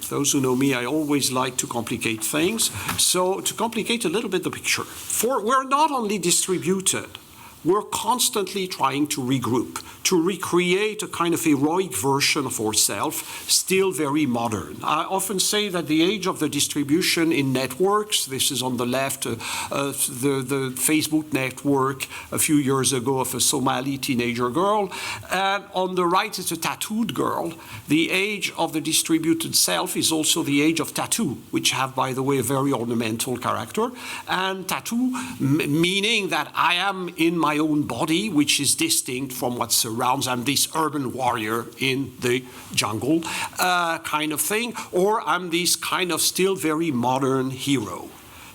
Speaker 2: Those who know me, I always like to complicate things. So to complicate a little bit the picture, we're not only distributed, we're constantly trying to regroup, to recreate a kind of heroic version of ourselves, still very modern. I often say that the age of the distribution in networks, this is on the left, the Facebook network a few years ago of a Somali teenager girl, and on the right is a tattooed girl. The age of the distributed self is also the age of tattoo, which have, by the way, a very ornamental character, and tattoo meaning that I am in my own body, which is distinct from what surrounds. I'm this urban warrior in the jungle kind of thing, or I'm this kind of still very modern hero.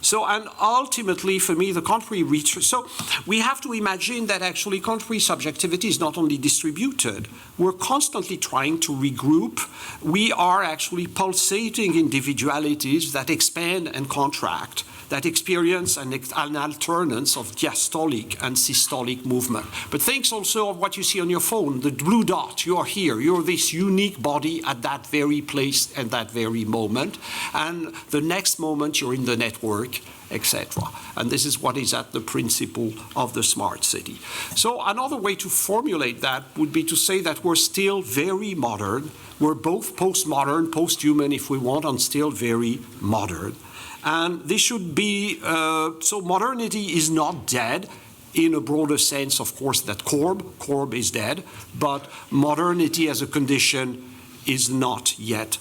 Speaker 2: So, and ultimately, for me, the contrary research. So, we have to imagine that actually contrary subjectivity is not only distributed, we're constantly trying to regroup. We are actually pulsating individualities that expand and contract, that experience an alternance of diastolic and systolic movement. But think also of what you see on your phone, the blue dot, you are here, you're this unique body at that very place and that very moment, and the next moment you're in the network, etc. And this is what is at the principle of the smart city. So another way to formulate that would be to say that we're still very modern, we're both postmodern, post-human if we want, and still very modern. And this should be, so modernity is not dead in a broader sense, of course, that Corb is dead, but modernity as a condition is not yet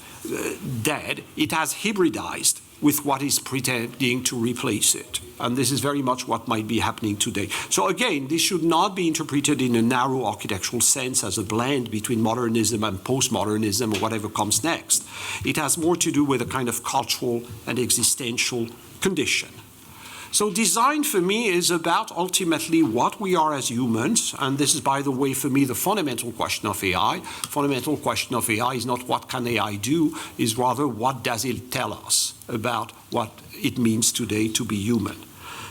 Speaker 2: dead. It has hybridized with what is pretending to replace it. And this is very much what might be happening today. So again, this should not be interpreted in a narrow architectural sense as a blend between modernism and postmodernism or whatever comes next. It has more to do with a kind of cultural and existential condition. So design for me is about ultimately what we are as humans, and this is, by the way, for me, the fundamental question of AI. Fundamental question of AI is not what can AI do, is rather what does it tell us about what it means today to be human.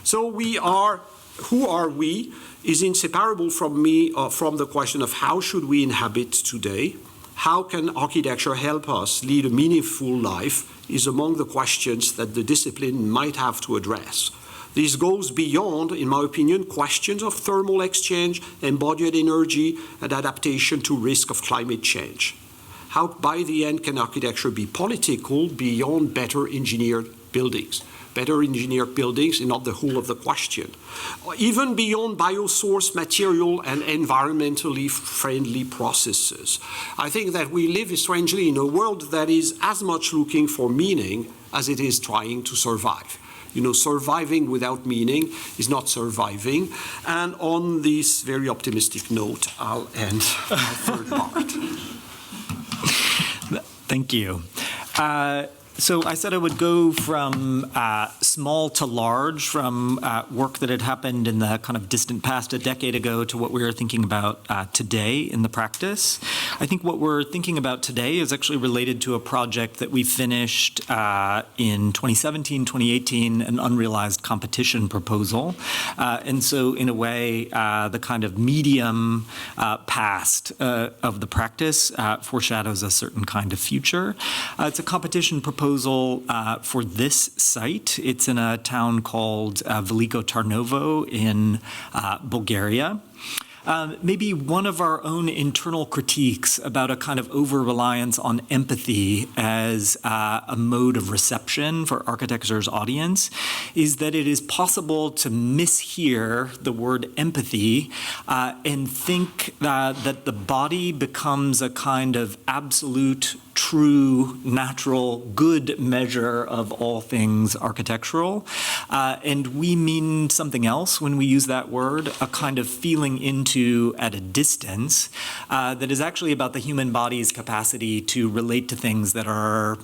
Speaker 2: So we are, who are we, is inseparable from me, from the question of how should we inhabit today. How can architecture help us lead a meaningful life is among the questions that the discipline might have to address. This goes beyond, in my opinion, questions of thermal exchange, embodied energy, and adaptation to risk of climate change. How, by the end, can architecture be political beyond better engineered buildings? Better engineered buildings is not the whole of the question. Even beyond biosource material and environmentally friendly processes. I think that we live strangely in a world that is as much looking for meaning as it is trying to survive. You know, surviving without meaning is not surviving. And on this very optimistic note, I'll end my third part.
Speaker 3: Thank you. So I said I would go from small to large, from work that had happened in the kind of distant past a decade ago to what we are thinking about today in the practice. I think what we're thinking about today is actually related to a project that we finished in 2017, 2018, an unrealized competition proposal. And so in a way, the kind of medium past of the practice foreshadows a certain kind of future. It's a competition proposal for this site. It's in a town called Veliko Tarnovo in Bulgaria. Maybe one of our own internal critiques about a kind of over-reliance on empathy as a mode of reception for architecture's audience is that it is possible to mishear the word empathy and think that the body becomes a kind of absolute, true, natural, good measure of all things architectural. And we mean something else when we use that word, a kind of feeling into at a distance that is actually about the human body's capacity to relate to things that are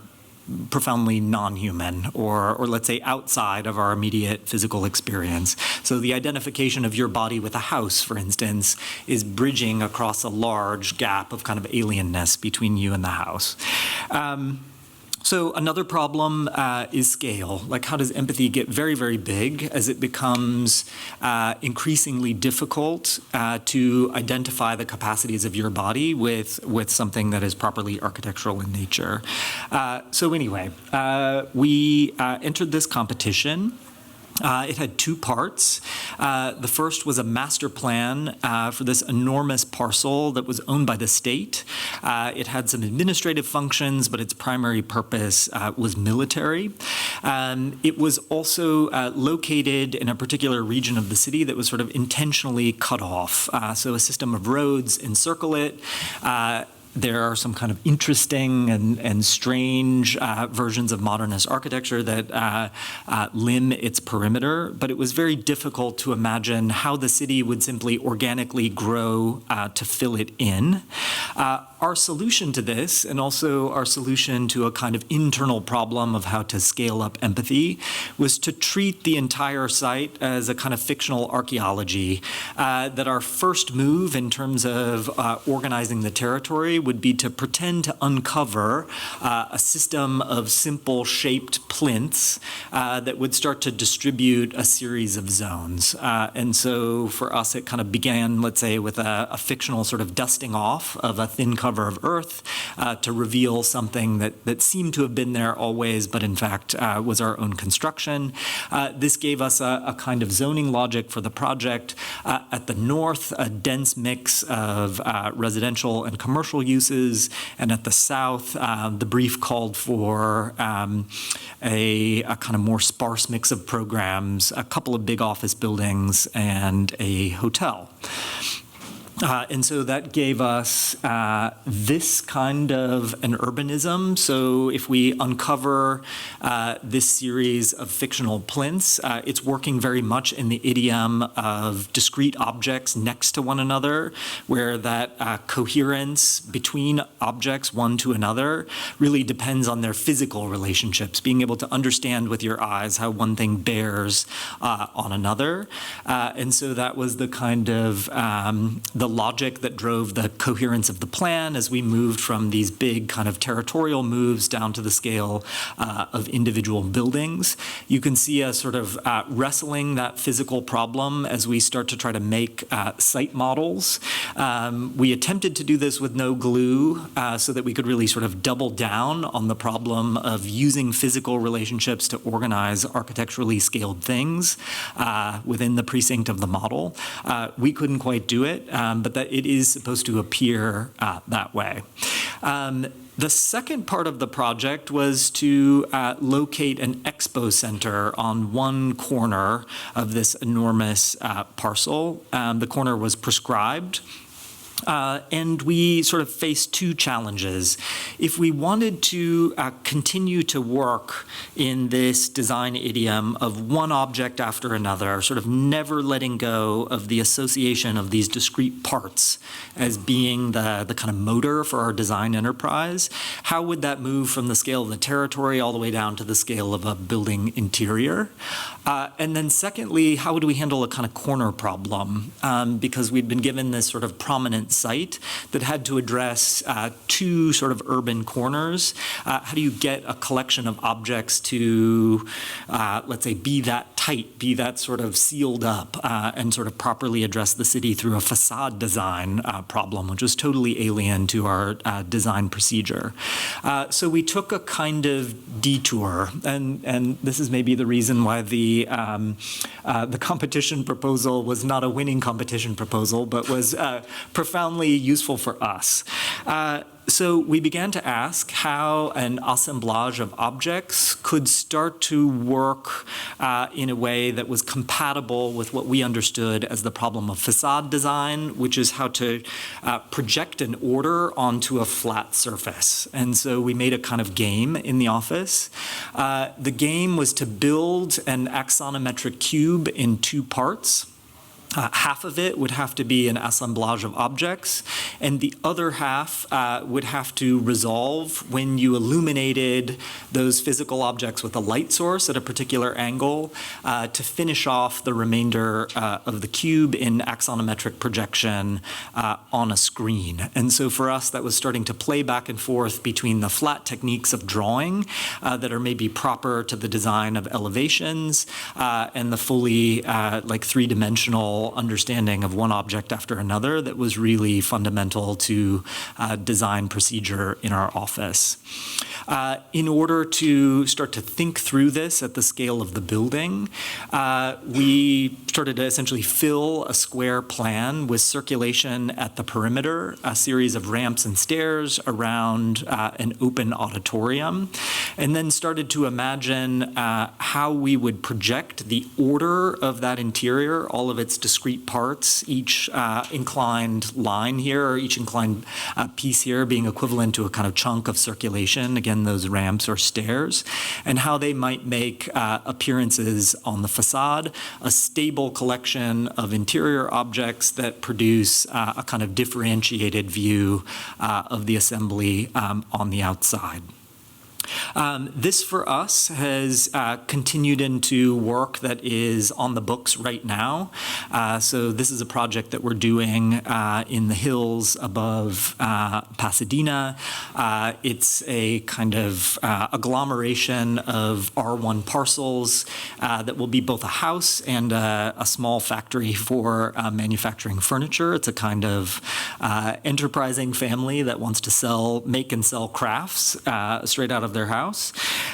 Speaker 3: profoundly non-human or let's say outside of our immediate physical experience. So the identification of your body with a house, for instance, is bridging across a large gap of kind of alienness between you and the house. So another problem is scale. Like, how does empathy get very, very big as it becomes increasingly difficult to identify the capacities of your body with something that is properly architectural in nature? So anyway, we entered this competition. It had two parts. The first was a master plan for this enormous parcel that was owned by the state. It had some administrative functions, but its primary purpose was military. It was also located in a particular region of the city that was sort of intentionally cut off. So a system of roads encircle it. there are some kind of interesting and strange versions of modernist architecture that limb its perimeter, but it was very difficult to imagine how the city would simply organically grow to fill it in. Our solution to this, and also our solution to a kind of internal problem of how to scale up empathy, was to treat the entire site as a kind of fictional archaeology. That our first move in terms of organizing the territory would be to pretend to uncover a system of simple shaped plinths that would start to distribute a series of zones. And so for us, it kind of began, let's say, with a fictional sort of dusting off of a thin cover of earth to reveal something that seemed to have been there always, but in fact was our own construction. This gave us a kind of zoning logic for the project. At the north, a dense mix of residential and commercial uses, and at the south, the brief called for a kind of more sparse mix of programs, a couple of big office buildings, and a hotel. And so that gave us this kind of an urbanism. So if we uncover this series of fictional plinths, it's working very much in the idiom of discrete objects next to one another, where that coherence between objects one to another really depends on their physical relationships, being able to understand with your eyes how one thing bears on another. And so that was the kind of the logic that drove the coherence of the plan as we moved from these big kind of territorial moves down to the scale of individual buildings. You can see us sort of wrestling that physical problem as we start to try to make site models. We attempted to do this with no glue so that we could really sort of double down on the problem of using physical relationships to organize architecturally scaled things within the precinct of the model. We couldn't quite do it, but that it is supposed to appear that way. The second part of the project was to locate an expo center on one corner of this enormous parcel. The corner was prescribed. And we sort of faced two challenges. If we wanted to continue to work in this design idiom of one object after another, sort of never letting go of the association of these discrete parts as being the kind of motor for our design enterprise, how would that move from the scale of the territory all the way down to the scale of a building interior? And then secondly, how would we handle a kind of corner problem? Because we'd been given this sort of prominent site that had to address two sort of urban corners. How do you get a collection of objects to, let's say, be that tight, be that sort of sealed up, and sort of properly address the city through a facade design problem, which was totally alien to our design procedure. So we took a kind of detour, and this is maybe the reason why the competition proposal was not a winning competition proposal, but was profoundly useful for us. So we began to ask how an assemblage of objects could start to work in a way that was compatible with what we understood as the problem of facade design, which is how to project an order onto a flat surface. And so we made a kind of game in the office. The game was to build an axonometric cube in two parts. Half of it would have to be an assemblage of objects, and the other half would have to resolve when you illuminated those physical objects with a light source at a particular angle to finish off the remainder of the cube in axonometric projection on a screen. And so for us, that was starting to play back and forth between the flat techniques of drawing that are maybe proper to the design of elevations and the fully like three-dimensional understanding of one object after another that was really fundamental to design procedure in our office. In order to start to think through this at the scale of the building, we started to essentially fill a square plan with circulation at the perimeter, a series of ramps and stairs around an open auditorium. and then started to imagine how we would project the order of that interior, all of its discrete parts, each inclined line here, or each inclined piece here being equivalent to a kind of chunk of circulation, again, those ramps or stairs, and how they might make appearances on the facade, a stable collection of interior objects that produce a kind of differentiated view of the assembly on the outside. This for us has continued into work that is on the books right now. So this is a project that we're doing in the hills above Pasadena. It's a kind of agglomeration of R1 parcels that will be both a house and a small factory for manufacturing furniture. It's a kind of enterprising family that wants to make and sell crafts straight out of their house.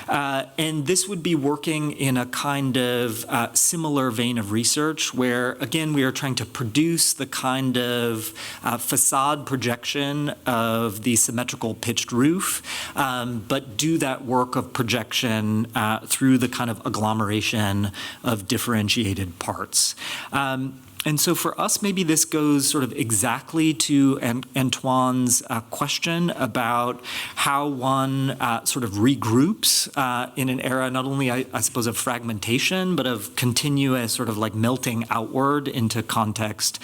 Speaker 3: And this would be working in a kind of similar vein of research where, again, we are trying to produce the kind of facade projection of the symmetrical pitched roof, but do that work of projection through the kind of agglomeration of differentiated parts. And so for us, maybe this goes sort of exactly to Antoine's question about how one sort of regroups in an era, not only, I suppose, of fragmentation, but of continuous sort of like melting outward into context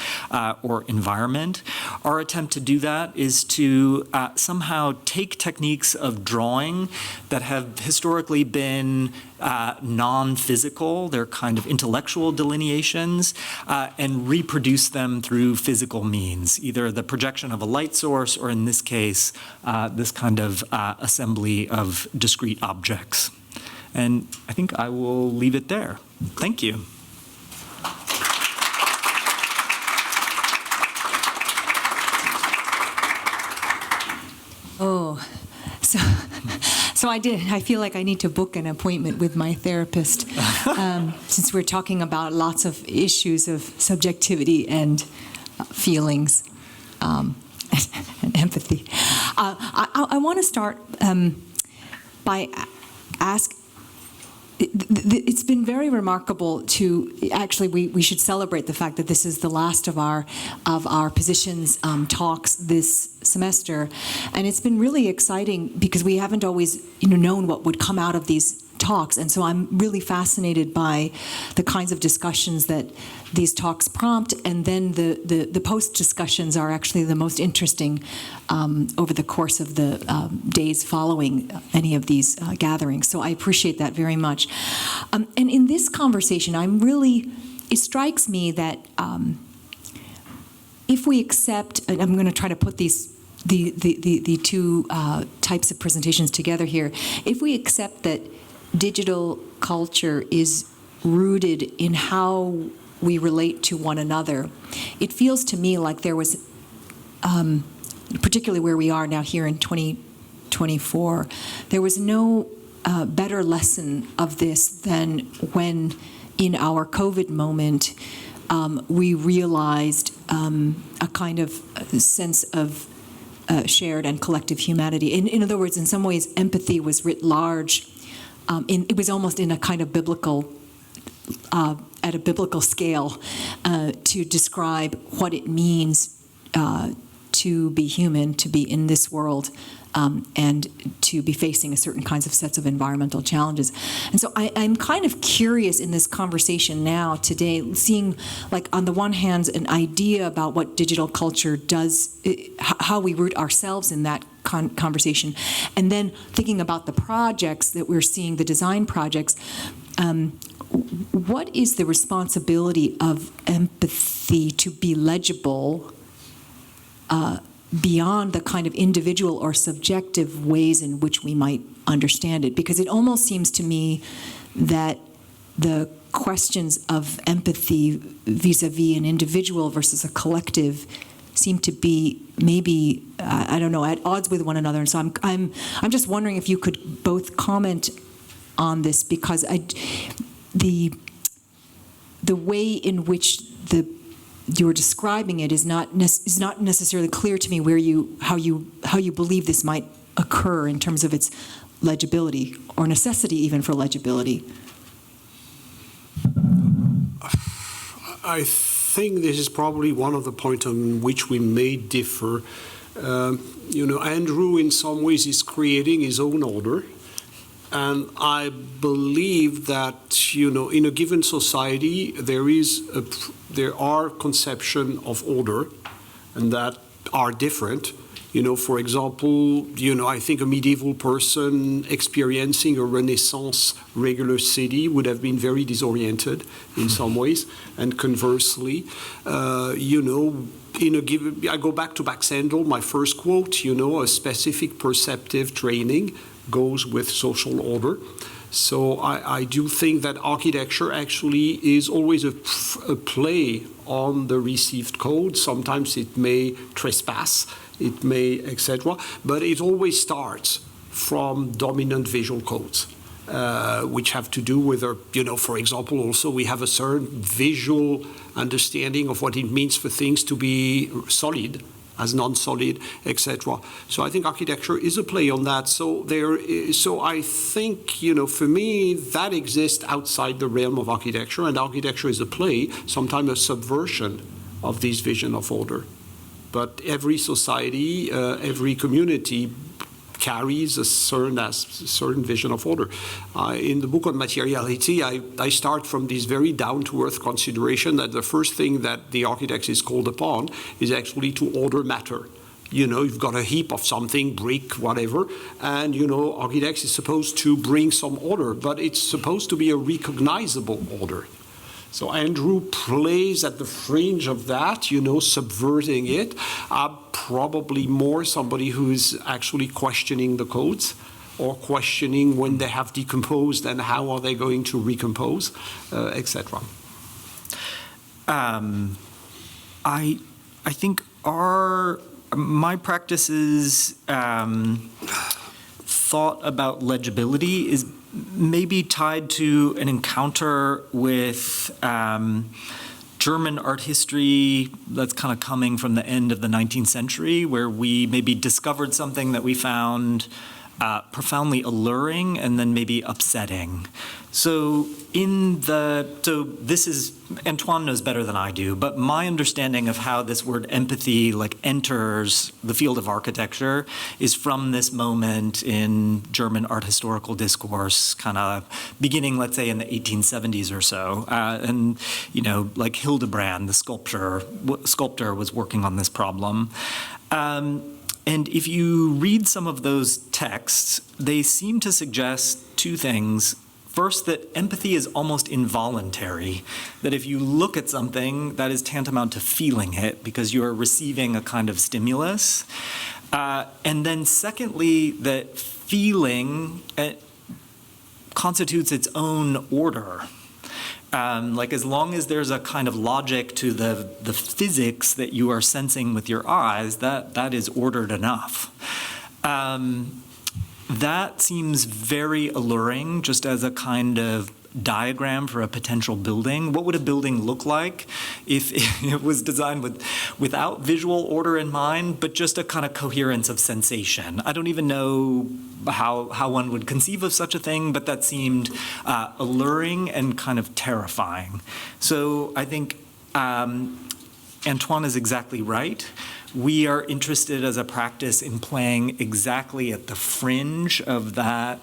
Speaker 3: or environment. Our attempt to do that is to somehow take techniques of drawing that have historically been non-physical, they're kind of intellectual delineations, and reproduce them through physical means, either the projection of a light source or, in this case, this kind of assembly of discrete objects. And I think I will leave it there. Thank you.
Speaker 1: Oh, so I feel like I need to book an appointment with my therapist since we're talking about lots of issues of subjectivity and feelings and empathy. I want to start by asking. It's been very remarkable to actually. We should celebrate the fact that this is the last of our positions talks this semester, and it's been really exciting because we haven't always known what would come out of these talks, and so I'm really fascinated by the kinds of discussions that these talks prompt, and then the post discussions are actually the most interesting over the course of the days following any of these gatherings. So I appreciate that very much. And in this conversation, it strikes me that if we accept, and I'm going to try to put the two types of presentations together here, if we accept that digital culture is rooted in how we relate to one another, it feels to me like there was, particularly where we are now here in 2024, there was no better lesson of this than when in our COVID moment we realized a kind of sense of shared and collective humanity. In other words, in some ways, empathy was writ large. It was almost in a kind of biblical, at a biblical scale, to describe what it means to be human, to be in this world, and to be facing a certain kinds of sets of environmental challenges. And so I'm kind of curious in this conversation now today, seeing, like, on the one hand, an idea about what digital culture does, how we root ourselves in that conversation, and then thinking about the projects that we're seeing, the design projects. What is the responsibility of empathy to be legible beyond the kind of individual or subjective ways in which we might understand it? Because it almost seems to me that the questions of empathy vis-a-vis an individual versus a collective seem to be maybe, I don't know, at odds with one another. And so I'm just wondering if you could both comment on this, because the way in which you're describing it is not necessarily clear to me how you believe this might occur in terms of its legibility or necessity even for legibility?
Speaker 2: I think this is probably one of the points on which we may differ. Andrew, in some ways, is creating his own order. And I believe that, in a given society, there are conceptions of order and that are different. For example, I think a medieval person experiencing a Renaissance regular city would have been very disoriented in some ways. And conversely, I go back to Baxendel, my first quote, a specific perceptive training goes with social order. So I do think that architecture actually is always a play on the received code. Sometimes it may trespass, it may, etc. But it always starts from dominant visual codes, which have to do with, for example, also we have a certain visual understanding of what it means for things to be solid as non-solid, etc. So I think architecture is a play on that. So I think, for me, that exists outside the realm of architecture, and architecture is a play, sometimes a subversion of this vision of order. But every society, every community carries a certain vision of order. In the book on materiality, I start from this very down-to-earth consideration that the first thing that the architect is called upon is actually to order matter. You've got a heap of something, brick, whatever, and, architects is supposed to bring some order, but it's supposed to be a recognizable order. So Andrew plays at the fringe of that, subverting it. Probably more somebody who's actually questioning the codes or questioning when they have decomposed and how are they going to recompose, etc.
Speaker 3: I think my practice's thought about legibility is maybe tied to an encounter with German art history that's kind of coming from the end of the 19th century, where we maybe discovered something that we found profoundly alluring and then maybe upsetting. So this is, Antoine knows better than I do, but my understanding of how this word empathy enters the field of architecture is from this moment in German art historical discourse, kind of beginning, let's say, in the 1870s or so. And, Hildebrand, the sculptor was working on this problem. And if you read some of those texts, they seem to suggest two things. First, that empathy is almost involuntary, that if you look at something, that is tantamount to feeling it because you are receiving a kind of stimulus. And then secondly, that feeling constitutes its own order. As long as there's a kind of logic to the physics that you are sensing with your eyes, that is ordered enough. That seems very alluring, just as a kind of diagram for a potential building. What would a building look like if it was designed without visual order in mind, but just a kind of coherence of sensation? I don't even know how one would conceive of such a thing, but that seemed alluring and kind of terrifying. So I think Antoine is exactly right. We are interested as a practice in playing exactly at the fringe of that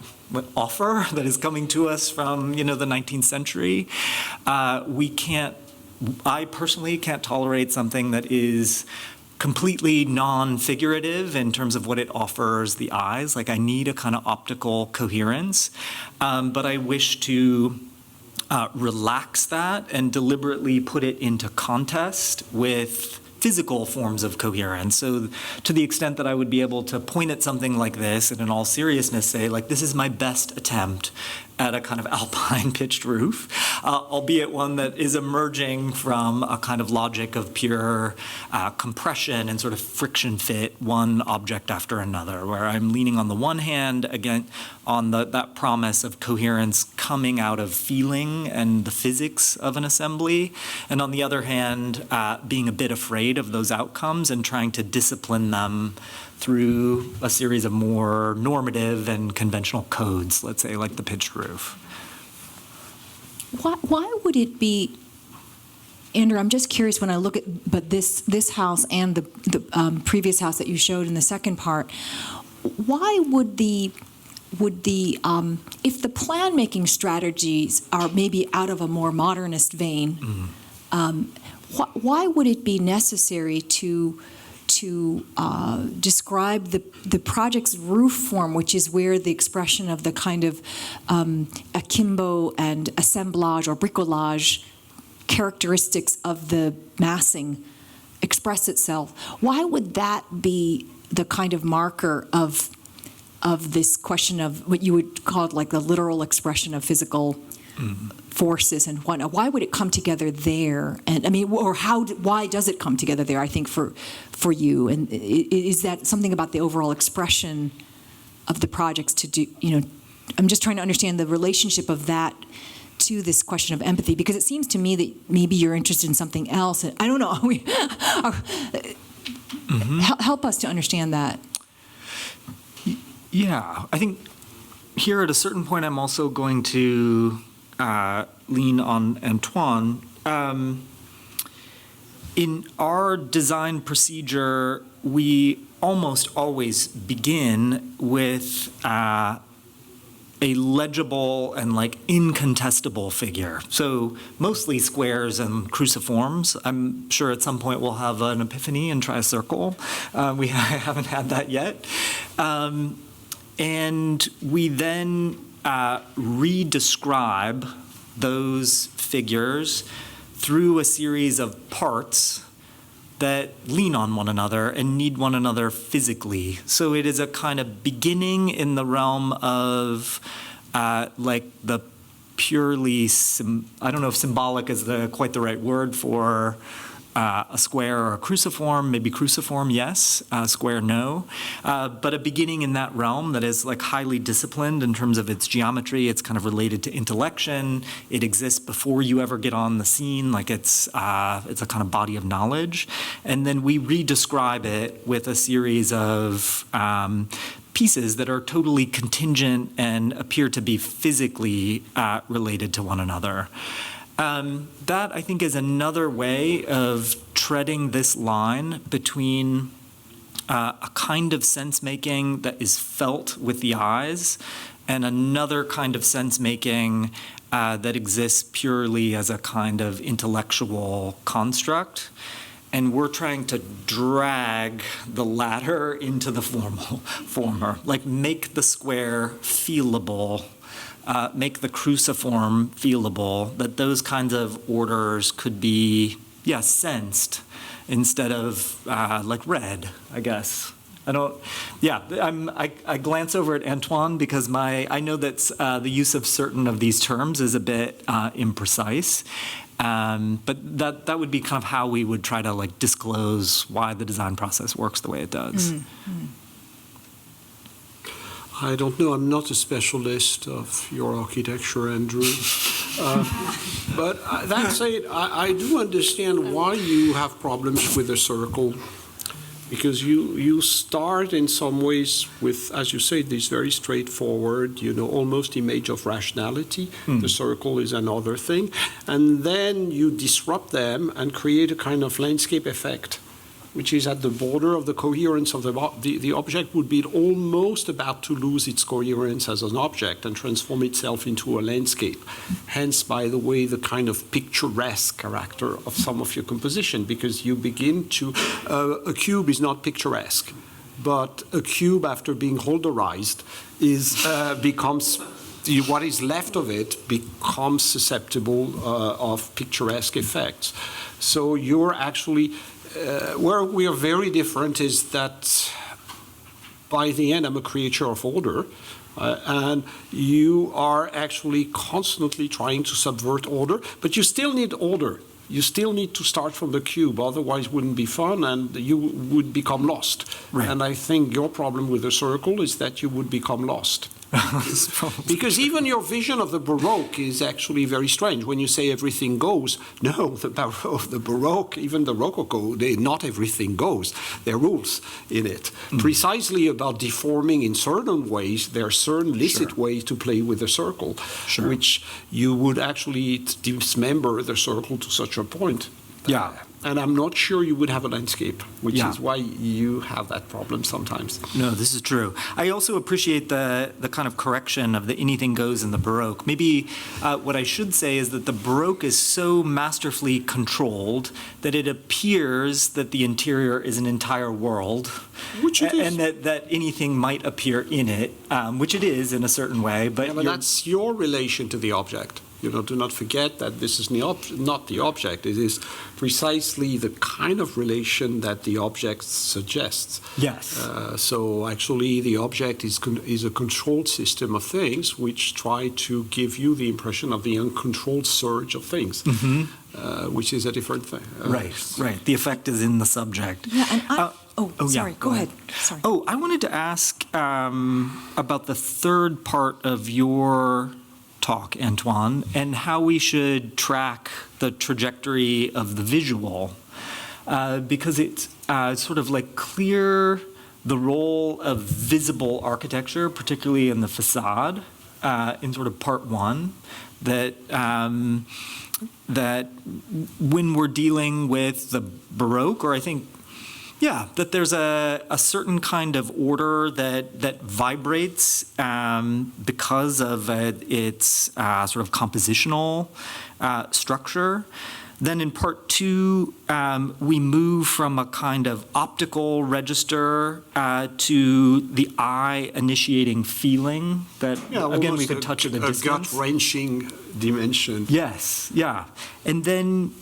Speaker 3: offer that is coming to us from, the 19th century. I personally can't tolerate something that is completely non-figurative in terms of what it offers the eyes. I need a kind of optical coherence, but I wish to relax that and deliberately put it into contest with physical forms of coherence. So to the extent that I would be able to point at something like this and in all seriousness say, this is my best attempt at a kind of alpine pitched roof, albeit one that is emerging from a kind of logic of pure compression and sort of friction fit one object after another, where I'm leaning on the one hand, again, on that promise of coherence coming out of feeling and the physics of an assembly, and on the other hand, being a bit afraid of those outcomes and trying to discipline them through a series of more normative and conventional codes, let's say, like the pitched roof.
Speaker 1: Why would it be, Andrew, I'm just curious when I look at this house and the previous house that you showed in the second part, why would if the plan-making strategies are maybe out of a more modernist vein, why would it be necessary to describe the project's roof form, which is where the expression of the kind of akimbo and assemblage or bricolage characteristics of the massing express itself? Why would that be the kind of marker of this question of what you would call like the literal expression of physical forces and whatnot? Why would it come together there? And I mean, or why does it come together there? I think for you, and is that something about the overall expression of the projects to do? I'm just trying to understand the relationship of that to this question of empathy, because it seems to me that maybe you're interested in something else. And I don't know. Help us to understand that.
Speaker 3: Yeah, I think here at a certain point, I'm also going to lean on Antoine. In our design procedure, we almost always begin with a legible and like incontestable figure. So mostly squares and cruciforms. I'm sure at some point we'll have an epiphany and try a circle. We haven't had that yet. And we then re-describe those figures through a series of parts that lean on one another and need one another physically. So it is a kind of beginning in the realm of like the purely, I don't know if symbolic is quite the right word for a square or a cruciform, maybe cruciform, yes, square, no. But a beginning in that realm that is like highly disciplined in terms of its geometry. It's kind of related to intellection. It exists before you ever get on the scene, like it's a kind of body of knowledge. And then we re-describe it with a series of pieces that are totally contingent and appear to be physically related to one another. That, I think, is another way of treading this line between a kind of sense-making that is felt with the eyes and another kind of sense-making that exists purely as a kind of intellectual construct. And we're trying to drag the latter into the former, like make the square feelable, make the cruciform feelable, that those kinds of orders could be, sensed instead of like read, I guess. I glance over at Antoine because I know that the use of certain of these terms is a bit imprecise. But that would be kind of how we would try to like disclose why the design process works the way it does.
Speaker 1: Mm-hmm.
Speaker 2: I don't know. I'm not a specialist of your architecture, Andrew. But that said, I do understand why you have problems with the circle, because you start in some ways with, as you say, this very straightforward, almost image of rationality. The circle is another thing. And then you disrupt them and create a kind of landscape effect, which is at the border of the coherence of the object would be almost about to lose its coherence as an object and transform itself into a landscape. Hence, by the way, the kind of picturesque character of some of your composition, because you begin to, a cube is not picturesque, but a cube after being holderized becomes, what is left of it becomes susceptible of picturesque effects. So you're actually, where we are very different is that by the end, I'm a creature of order, and you are actually constantly trying to subvert order, but you still need order. You still need to start from the cube, otherwise it wouldn't be fun and you would become lost. Right. And I think your problem with the circle is that you would become lost. Because even your vision of the Baroque is actually very strange. When you say everything goes, no, the Baroque, even the Rococo, not everything goes. There are rules in it. Precisely about deforming in certain ways, there are certain licit ways to play with the circle, which you would actually dismember the circle to such a point.
Speaker 3: Yeah.
Speaker 2: And I'm not sure you would have a landscape, which is why you have that problem sometimes.
Speaker 3: No, this is true. I also appreciate the kind of correction of the anything goes in the Baroque. Maybe what I should say is that the Baroque is so masterfully controlled that it appears that the interior is an entire world.
Speaker 2: Which it is.
Speaker 3: And that anything might appear in it, which it is in a certain way. But,
Speaker 2: But that's your relation to the object. Do not forget that this is not the object. It is precisely the kind of relation that the object suggests.
Speaker 3: Yes.
Speaker 2: So actually, the object is a controlled system of things which try to give you the impression of the uncontrolled surge of things, which is a different thing.
Speaker 3: Right. The effect is in the subject.
Speaker 1: Yeah, and sorry, go ahead. Sorry.
Speaker 3: Oh, I wanted to ask about the third part of your talk, Antoine, and how we should track the trajectory of the visual, because it's sort of like clear the role of visible architecture, particularly in the facade, in sort of part one, that when we're dealing with the Baroque, or I think, that there's a certain kind of order that vibrates because of its sort of compositional structure. Then in part two, we move from a kind of optical register to the eye initiating feeling that, again, we could touch at a distance.
Speaker 2: A gut-wrenching dimension.
Speaker 3: Yes, yeah. And then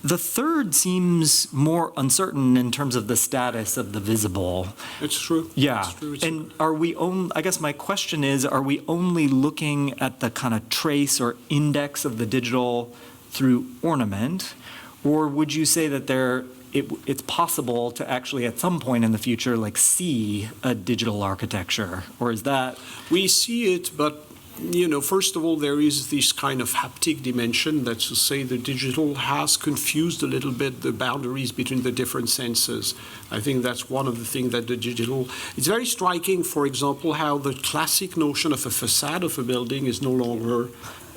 Speaker 3: the third seems more uncertain in terms of the status of the visible.
Speaker 2: It's true.
Speaker 3: Yeah.
Speaker 2: It's true.
Speaker 3: And are we I guess my question is, are we only looking at the kind of trace or index of the digital through ornament? Or would you say that it's possible to actually at some point in the future see a digital architecture? Or is that?
Speaker 2: We see it, but first of all, there is this kind of haptic dimension. That's to say, the digital has confused a little bit the boundaries between the different senses. I think that's one of the things that the digital. It's very striking, for example, how the classic notion of a facade of a building is no longer.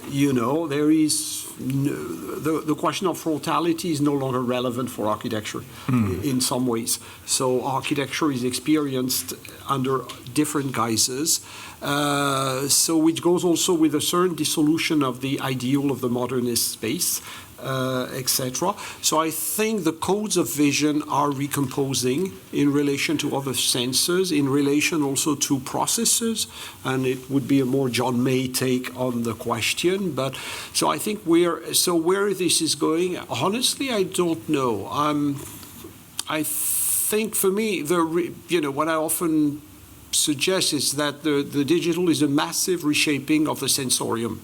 Speaker 2: There is the question of frontality is no longer relevant for architecture in some ways. So architecture is experienced under different guises. So which goes also with a certain dissolution of the ideal of the modernist space, etc. So I think the codes of vision are recomposing in relation to other senses, in relation also to processes, and it would be a more John May take on the question. But so I think where this is going, honestly, I don't know. I think for me, what I often suggest is that the digital is a massive reshaping of the sensorium.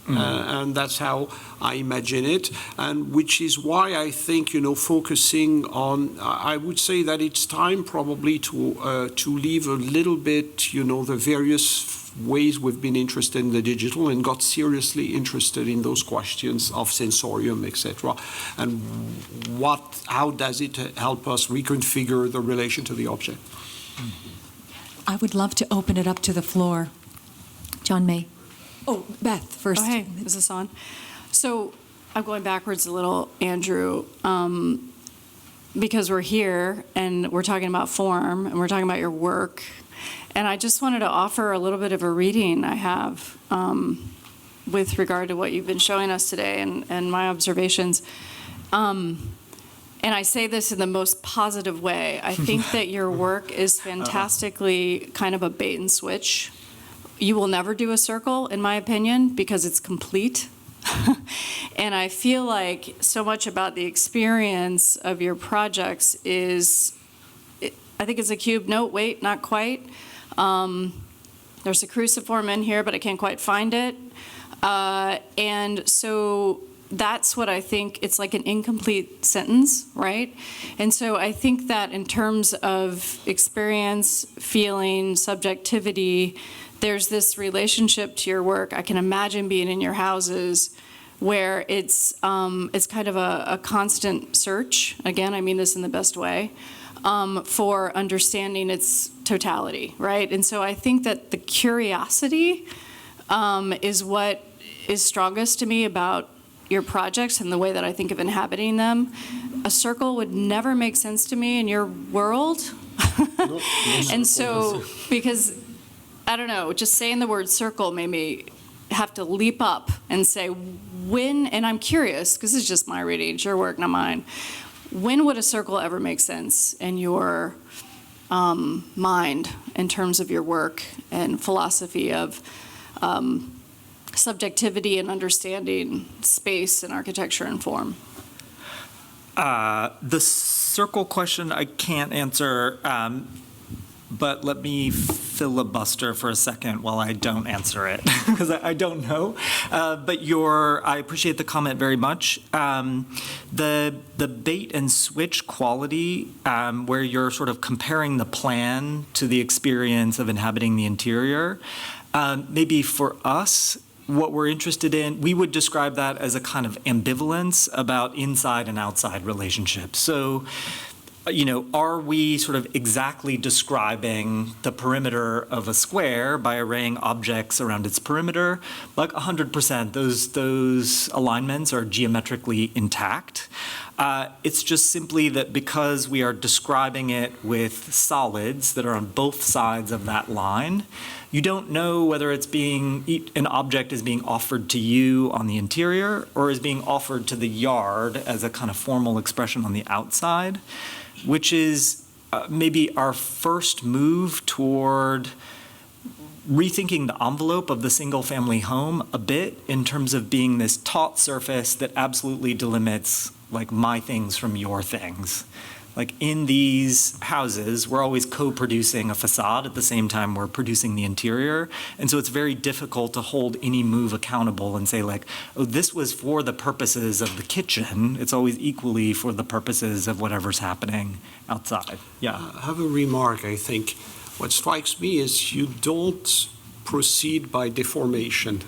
Speaker 2: And that's how I imagine it, and which is why I think, focusing on, I would say that it's time probably to leave a little bit, the various ways we've been interested in the digital and got seriously interested in those questions of sensorium, etc. And how does it help us reconfigure the relation to the object?
Speaker 1: I would love to open it up to the floor. John May. Oh, Beth, first.
Speaker 4: Oh, hey, is this on? So I'm going backwards a little, Andrew, because we're here and we're talking about form and we're talking about your work. And I just wanted to offer a little bit of a reading I have with regard to what you've been showing us today and my observations. And I say this in the most positive way. I think that your work is fantastically kind of a bait and switch. You will never do a circle, in my opinion, because it's complete. And I feel like so much about the experience of your projects is, I think it's a cube. No, wait, not quite. There's a cruciform in here, but I can't quite find it. And so that's what I think, it's like an incomplete sentence, right? And so I think that in terms of experience, feeling, subjectivity, there's this relationship to your work. I can imagine being in your houses where it's kind of a constant search. Again, I mean this in the best way, for understanding its totality, right? And so I think that the curiosity is what is strongest to me about your projects and the way that I think of inhabiting them. A circle would never make sense to me in your world. And so, because, I don't know, just saying the word circle made me have to leap up and say, when, and I'm curious, because it's just my reading, it's your work, not mine, when would a circle ever make sense in your mind in terms of your work and philosophy of subjectivity and understanding space and architecture and form?
Speaker 3: The circle question I can't answer, but let me filibuster for a second while I don't answer it, because I don't know. But I appreciate the comment very much. The bait and switch quality, where you're sort of comparing the plan to the experience of inhabiting the interior, maybe for us, what we're interested in, we would describe that as a kind of ambivalence about inside and outside relationships. So, are we sort of exactly describing the perimeter of a square by arraying objects around its perimeter? Like 100%, those alignments are geometrically intact. It's just simply that because we are describing it with solids that are on both sides of that line, you don't know whether an object is being offered to you on the interior or is being offered to the yard as a kind of formal expression on the outside, which is maybe our first move toward rethinking the envelope of the single-family home a bit in terms of being this taut surface that absolutely delimits like my things from your things. Like in these houses, we're always co-producing a facade at the same time we're producing the interior. And so it's very difficult to hold any move accountable and say like, oh, this was for the purposes of the kitchen. It's always equally for the purposes of whatever's happening outside. Yeah.
Speaker 2: I have a remark, I think. What strikes me is you don't proceed by deformation.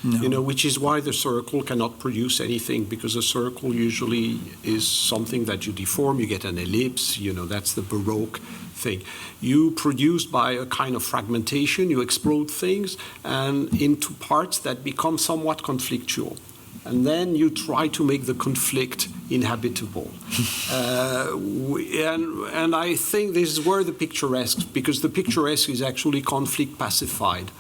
Speaker 3: No.
Speaker 2: Which is why the circle cannot produce anything, because a circle usually is something that you deform, you get an ellipse, that's the Baroque thing. You produce by a kind of fragmentation, you explode things and into parts that become somewhat conflictual. And then you try to make the conflict inhabitable. And I think this is where the picturesque, because the picturesque is actually conflict pacified.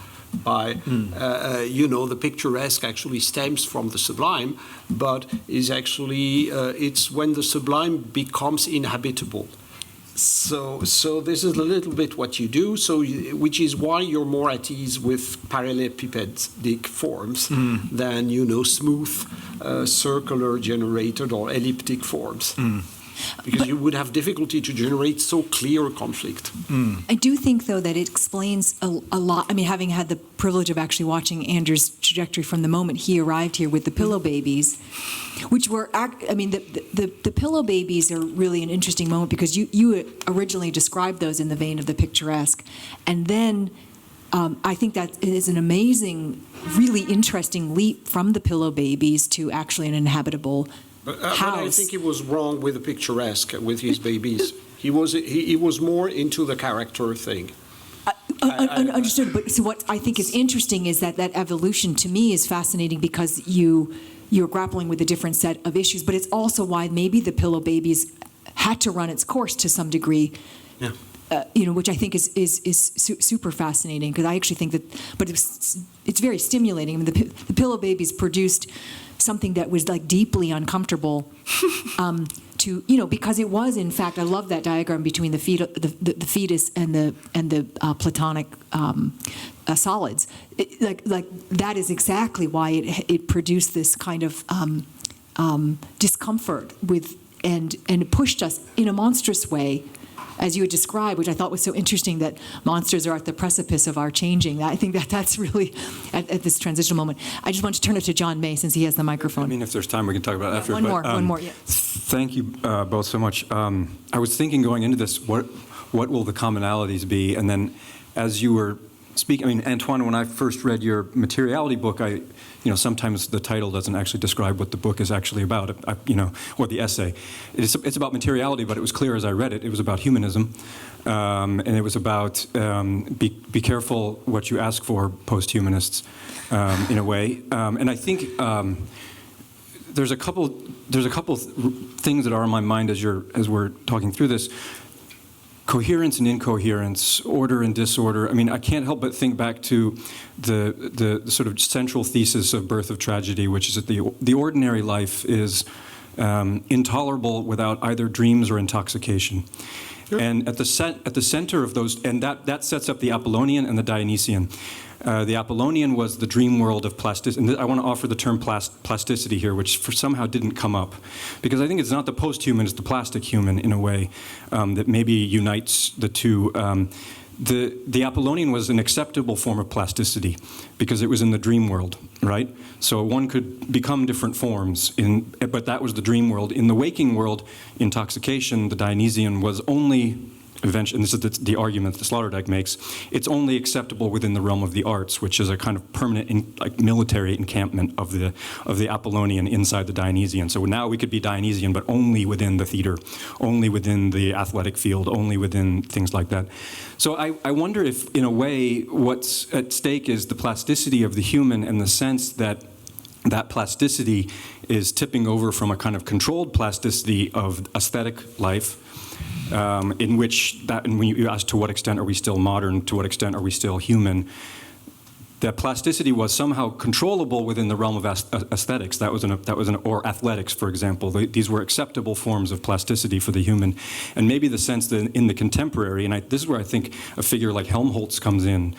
Speaker 2: By, the picturesque actually stems from the sublime, but is actually, it's when the sublime becomes inhabitable. So this is a little bit what you do, which is why you're more at ease with parallelepipedic forms than, smooth, circular generated or elliptic forms. Because you would have difficulty to generate so clear a conflict.
Speaker 1: I do think, though, that it explains a lot. I mean, having had the privilege of actually watching Andrew's trajectory from the moment he arrived here with the pillow babies, which were, the pillow babies are really an interesting moment because you originally described those in the vein of the picturesque. And then I think that it is an amazing, really interesting leap from the pillow babies to actually an inhabitable
Speaker 2: But I think he was wrong with the picturesque with his babies. He was more into the character thing.
Speaker 1: Understood. But so what I think is interesting is that evolution to me is fascinating because you're grappling with a different set of issues. But it's also why maybe the pillow babies had to run its course to some degree.
Speaker 2: Yeah.
Speaker 1: Which I think is super fascinating because I actually think that, but it's very stimulating. I mean, the pillow babies produced something that was like deeply uncomfortable because it was, in fact, I love that diagram between the fetus and the platonic solids. Like that is exactly why it produced this kind of discomfort and it pushed us in a monstrous way, as you had described, which I thought was so interesting, that monsters are at the precipice of our changing. I think that's really at this transitional moment. I just want to turn it to John May since he has the microphone.
Speaker 5: I mean, if there's time, we can talk about it after.
Speaker 1: One more. Yeah.
Speaker 5: Thank you both so much. I was thinking going into this, what will the commonalities be? And then as you were speak. I mean, Antoine, when I first read your materiality book, sometimes the title doesn't actually describe what the book is actually about, or the essay. It's about materiality, but it was clear as I read it, it was about humanism, and it was about be careful what you ask for, post-humanists, in a way. And I think there's a couple things that are on my mind as we're talking through this. Coherence and incoherence, order and disorder. I mean, I can't help but think back to the sort of central thesis of Birth of Tragedy, which is that the ordinary life is intolerable without either dreams or intoxication. Sure. And at the center of those, and that sets up the Apollonian and the Dionysian. The Apollonian was the dream world of plasticity. And I want to offer the term plasticity here, which somehow didn't come up. Because I think it's not the post-human, it's the plastic human, in a way, that maybe unites the two. The Apollonian was an acceptable form of plasticity because it was in the dream world, right? So one could become different forms, but that was the dream world. In the waking world, intoxication, the Dionysian, was only eventually, and this is the argument that Sloterdijk makes, it's only acceptable within the realm of the arts, which is a kind of permanent military encampment of the Apollonian inside the Dionysian. So now we could be Dionysian, but only within the theater, only within the athletic field, only within things like that. So I wonder if, in a way, what's at stake is the plasticity of the human, and the sense that plasticity is tipping over from a kind of controlled plasticity of aesthetic life, in which and when you ask to what extent are we still modern, to what extent are we still human, that plasticity was somehow controllable within the realm of aesthetics. Or athletics, for example. These were acceptable forms of plasticity for the human, and maybe the sense that in the contemporary, and this is where I think a figure like Helmholtz comes in,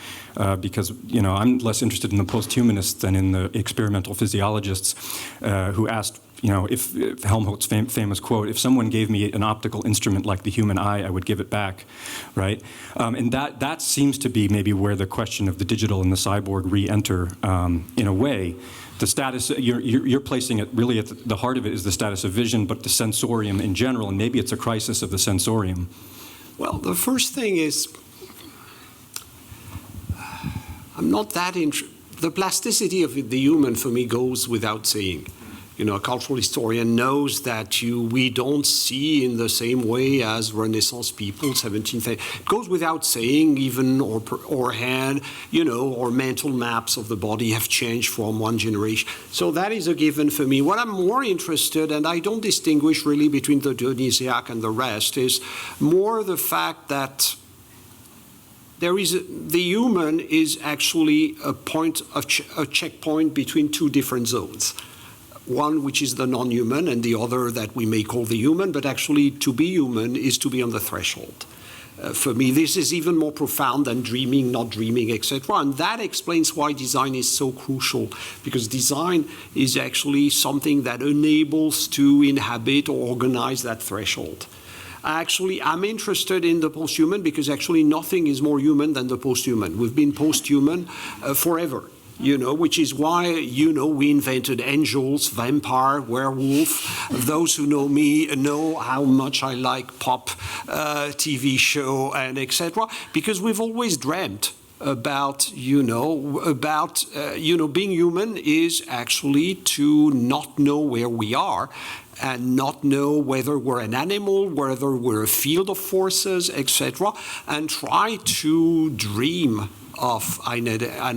Speaker 5: because I'm less interested in the post-humanists than in the experimental physiologists who asked. If Helmholtz's famous quote, if someone gave me an optical instrument like the human eye, I would give it back, right? And that seems to be maybe where the question of the digital and the cyborg re-enter, in a way. The status, you're placing it really at the heart of it is the status of vision, but the sensorium in general, and maybe it's a crisis of the sensorium.
Speaker 2: Well, the first thing is, I'm not that interested. The plasticity of the human, for me, goes without saying. A cultural historian knows that we don't see in the same way as Renaissance people, 17th. It goes without saying, even or hand, or mental maps of the body have changed from one generation. So that is a given for me. What I'm more interested, and I don't distinguish really between the Dionysiac and the rest, is more the fact that the human is actually a checkpoint between two different zones. One which is the non-human, and the other that we may call the human, but actually to be human is to be on the threshold. For me, this is even more profound than dreaming, not dreaming, etc. And that explains why design is so crucial, because design is actually something that enables to inhabit or organize that threshold. Actually, I'm interested in the post-human because actually nothing is more human than the post-human. We've been post-human forever. Which is why, we invented angels, vampire, werewolf. Those who know me know how much I like pop TV show and etc. Because we've always dreamt about, being human is actually to not know where we are and not know whether we're an animal, whether we're a field of forces, etc., and try to dream of an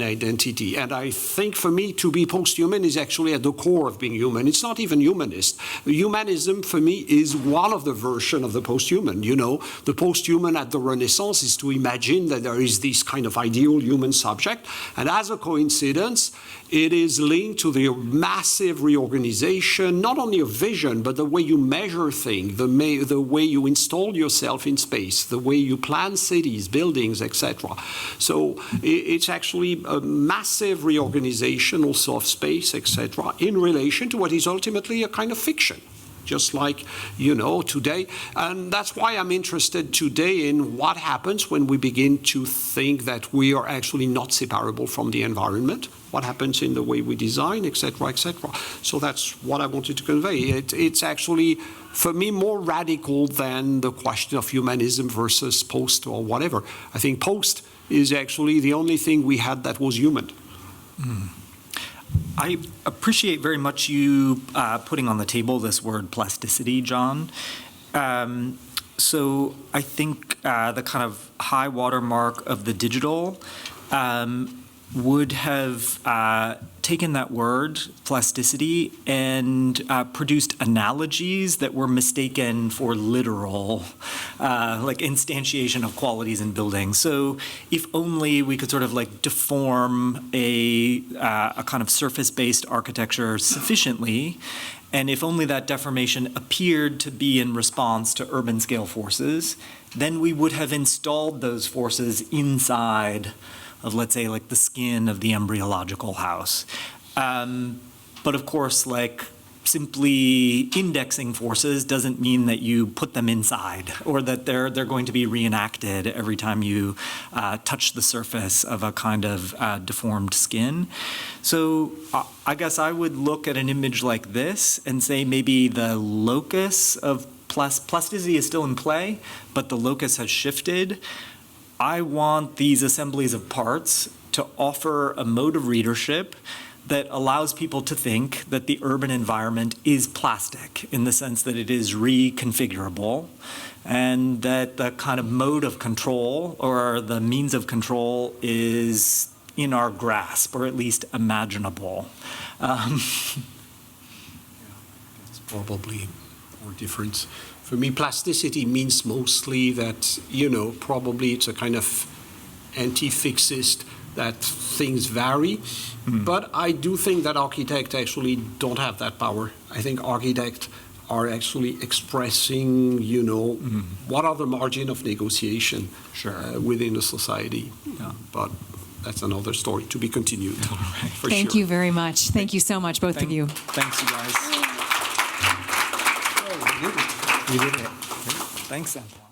Speaker 2: identity. And I think for me to be post-human is actually at the core of being human. It's not even humanist. Humanism for me is one of the versions of the post-human. The post-human at the Renaissance is to imagine that there is this kind of ideal human subject, and as a coincidence, it is linked to the massive reorganization, not only of vision, but the way you measure things, the way you install yourself in space, the way you plan cities, buildings, etc. So it's actually a massive reorganization also of space, etc., in relation to what is ultimately a kind of fiction. Just like, today. And that's why I'm interested today in what happens when we begin to think that we are actually not separable from the environment, what happens in the way we design, etc., etc. So that's what I wanted to convey. It's actually, for me, more radical than the question of humanism versus post or whatever. I think post is actually the only thing we had that was human.
Speaker 3: I appreciate very much you putting on the table this word plasticity, John. So I think the kind of high watermark of the digital would have taken that word, plasticity, and produced analogies that were mistaken for literal, like instantiation of qualities in buildings. So if only we could sort of like deform a kind of surface-based architecture sufficiently, and if only that deformation appeared to be in response to urban scale forces, then we would have installed those forces inside of, let's say, like the skin of the embryological house. But of course, like simply indexing forces doesn't mean that you put them inside or that they're going to be reenacted every time you touch the surface of a kind of deformed skin. So I guess I would look at an image like this and say maybe the locus of plasticity is still in play, but the locus has shifted. I want these assemblies of parts to offer a mode of readership that allows people to think that the urban environment is plastic in the sense that it is reconfigurable, and that the kind of mode of control or the means of control is in our grasp, or at least imaginable.
Speaker 2: It's probably more different. For me, plasticity means mostly that, probably it's a kind of anti-fixist, that things vary. But I do think that architects actually don't have that power. I think architects are actually expressing, what are the margin of negotiation within a society.
Speaker 3: Yeah.
Speaker 2: But that's another story to be continued. For
Speaker 1: Thank
Speaker 2: sure.
Speaker 1: you very much. Thank you so much, both of you.
Speaker 3: Thanks, you guys.
Speaker 2: You did it.
Speaker 3: Thanks, Antoine.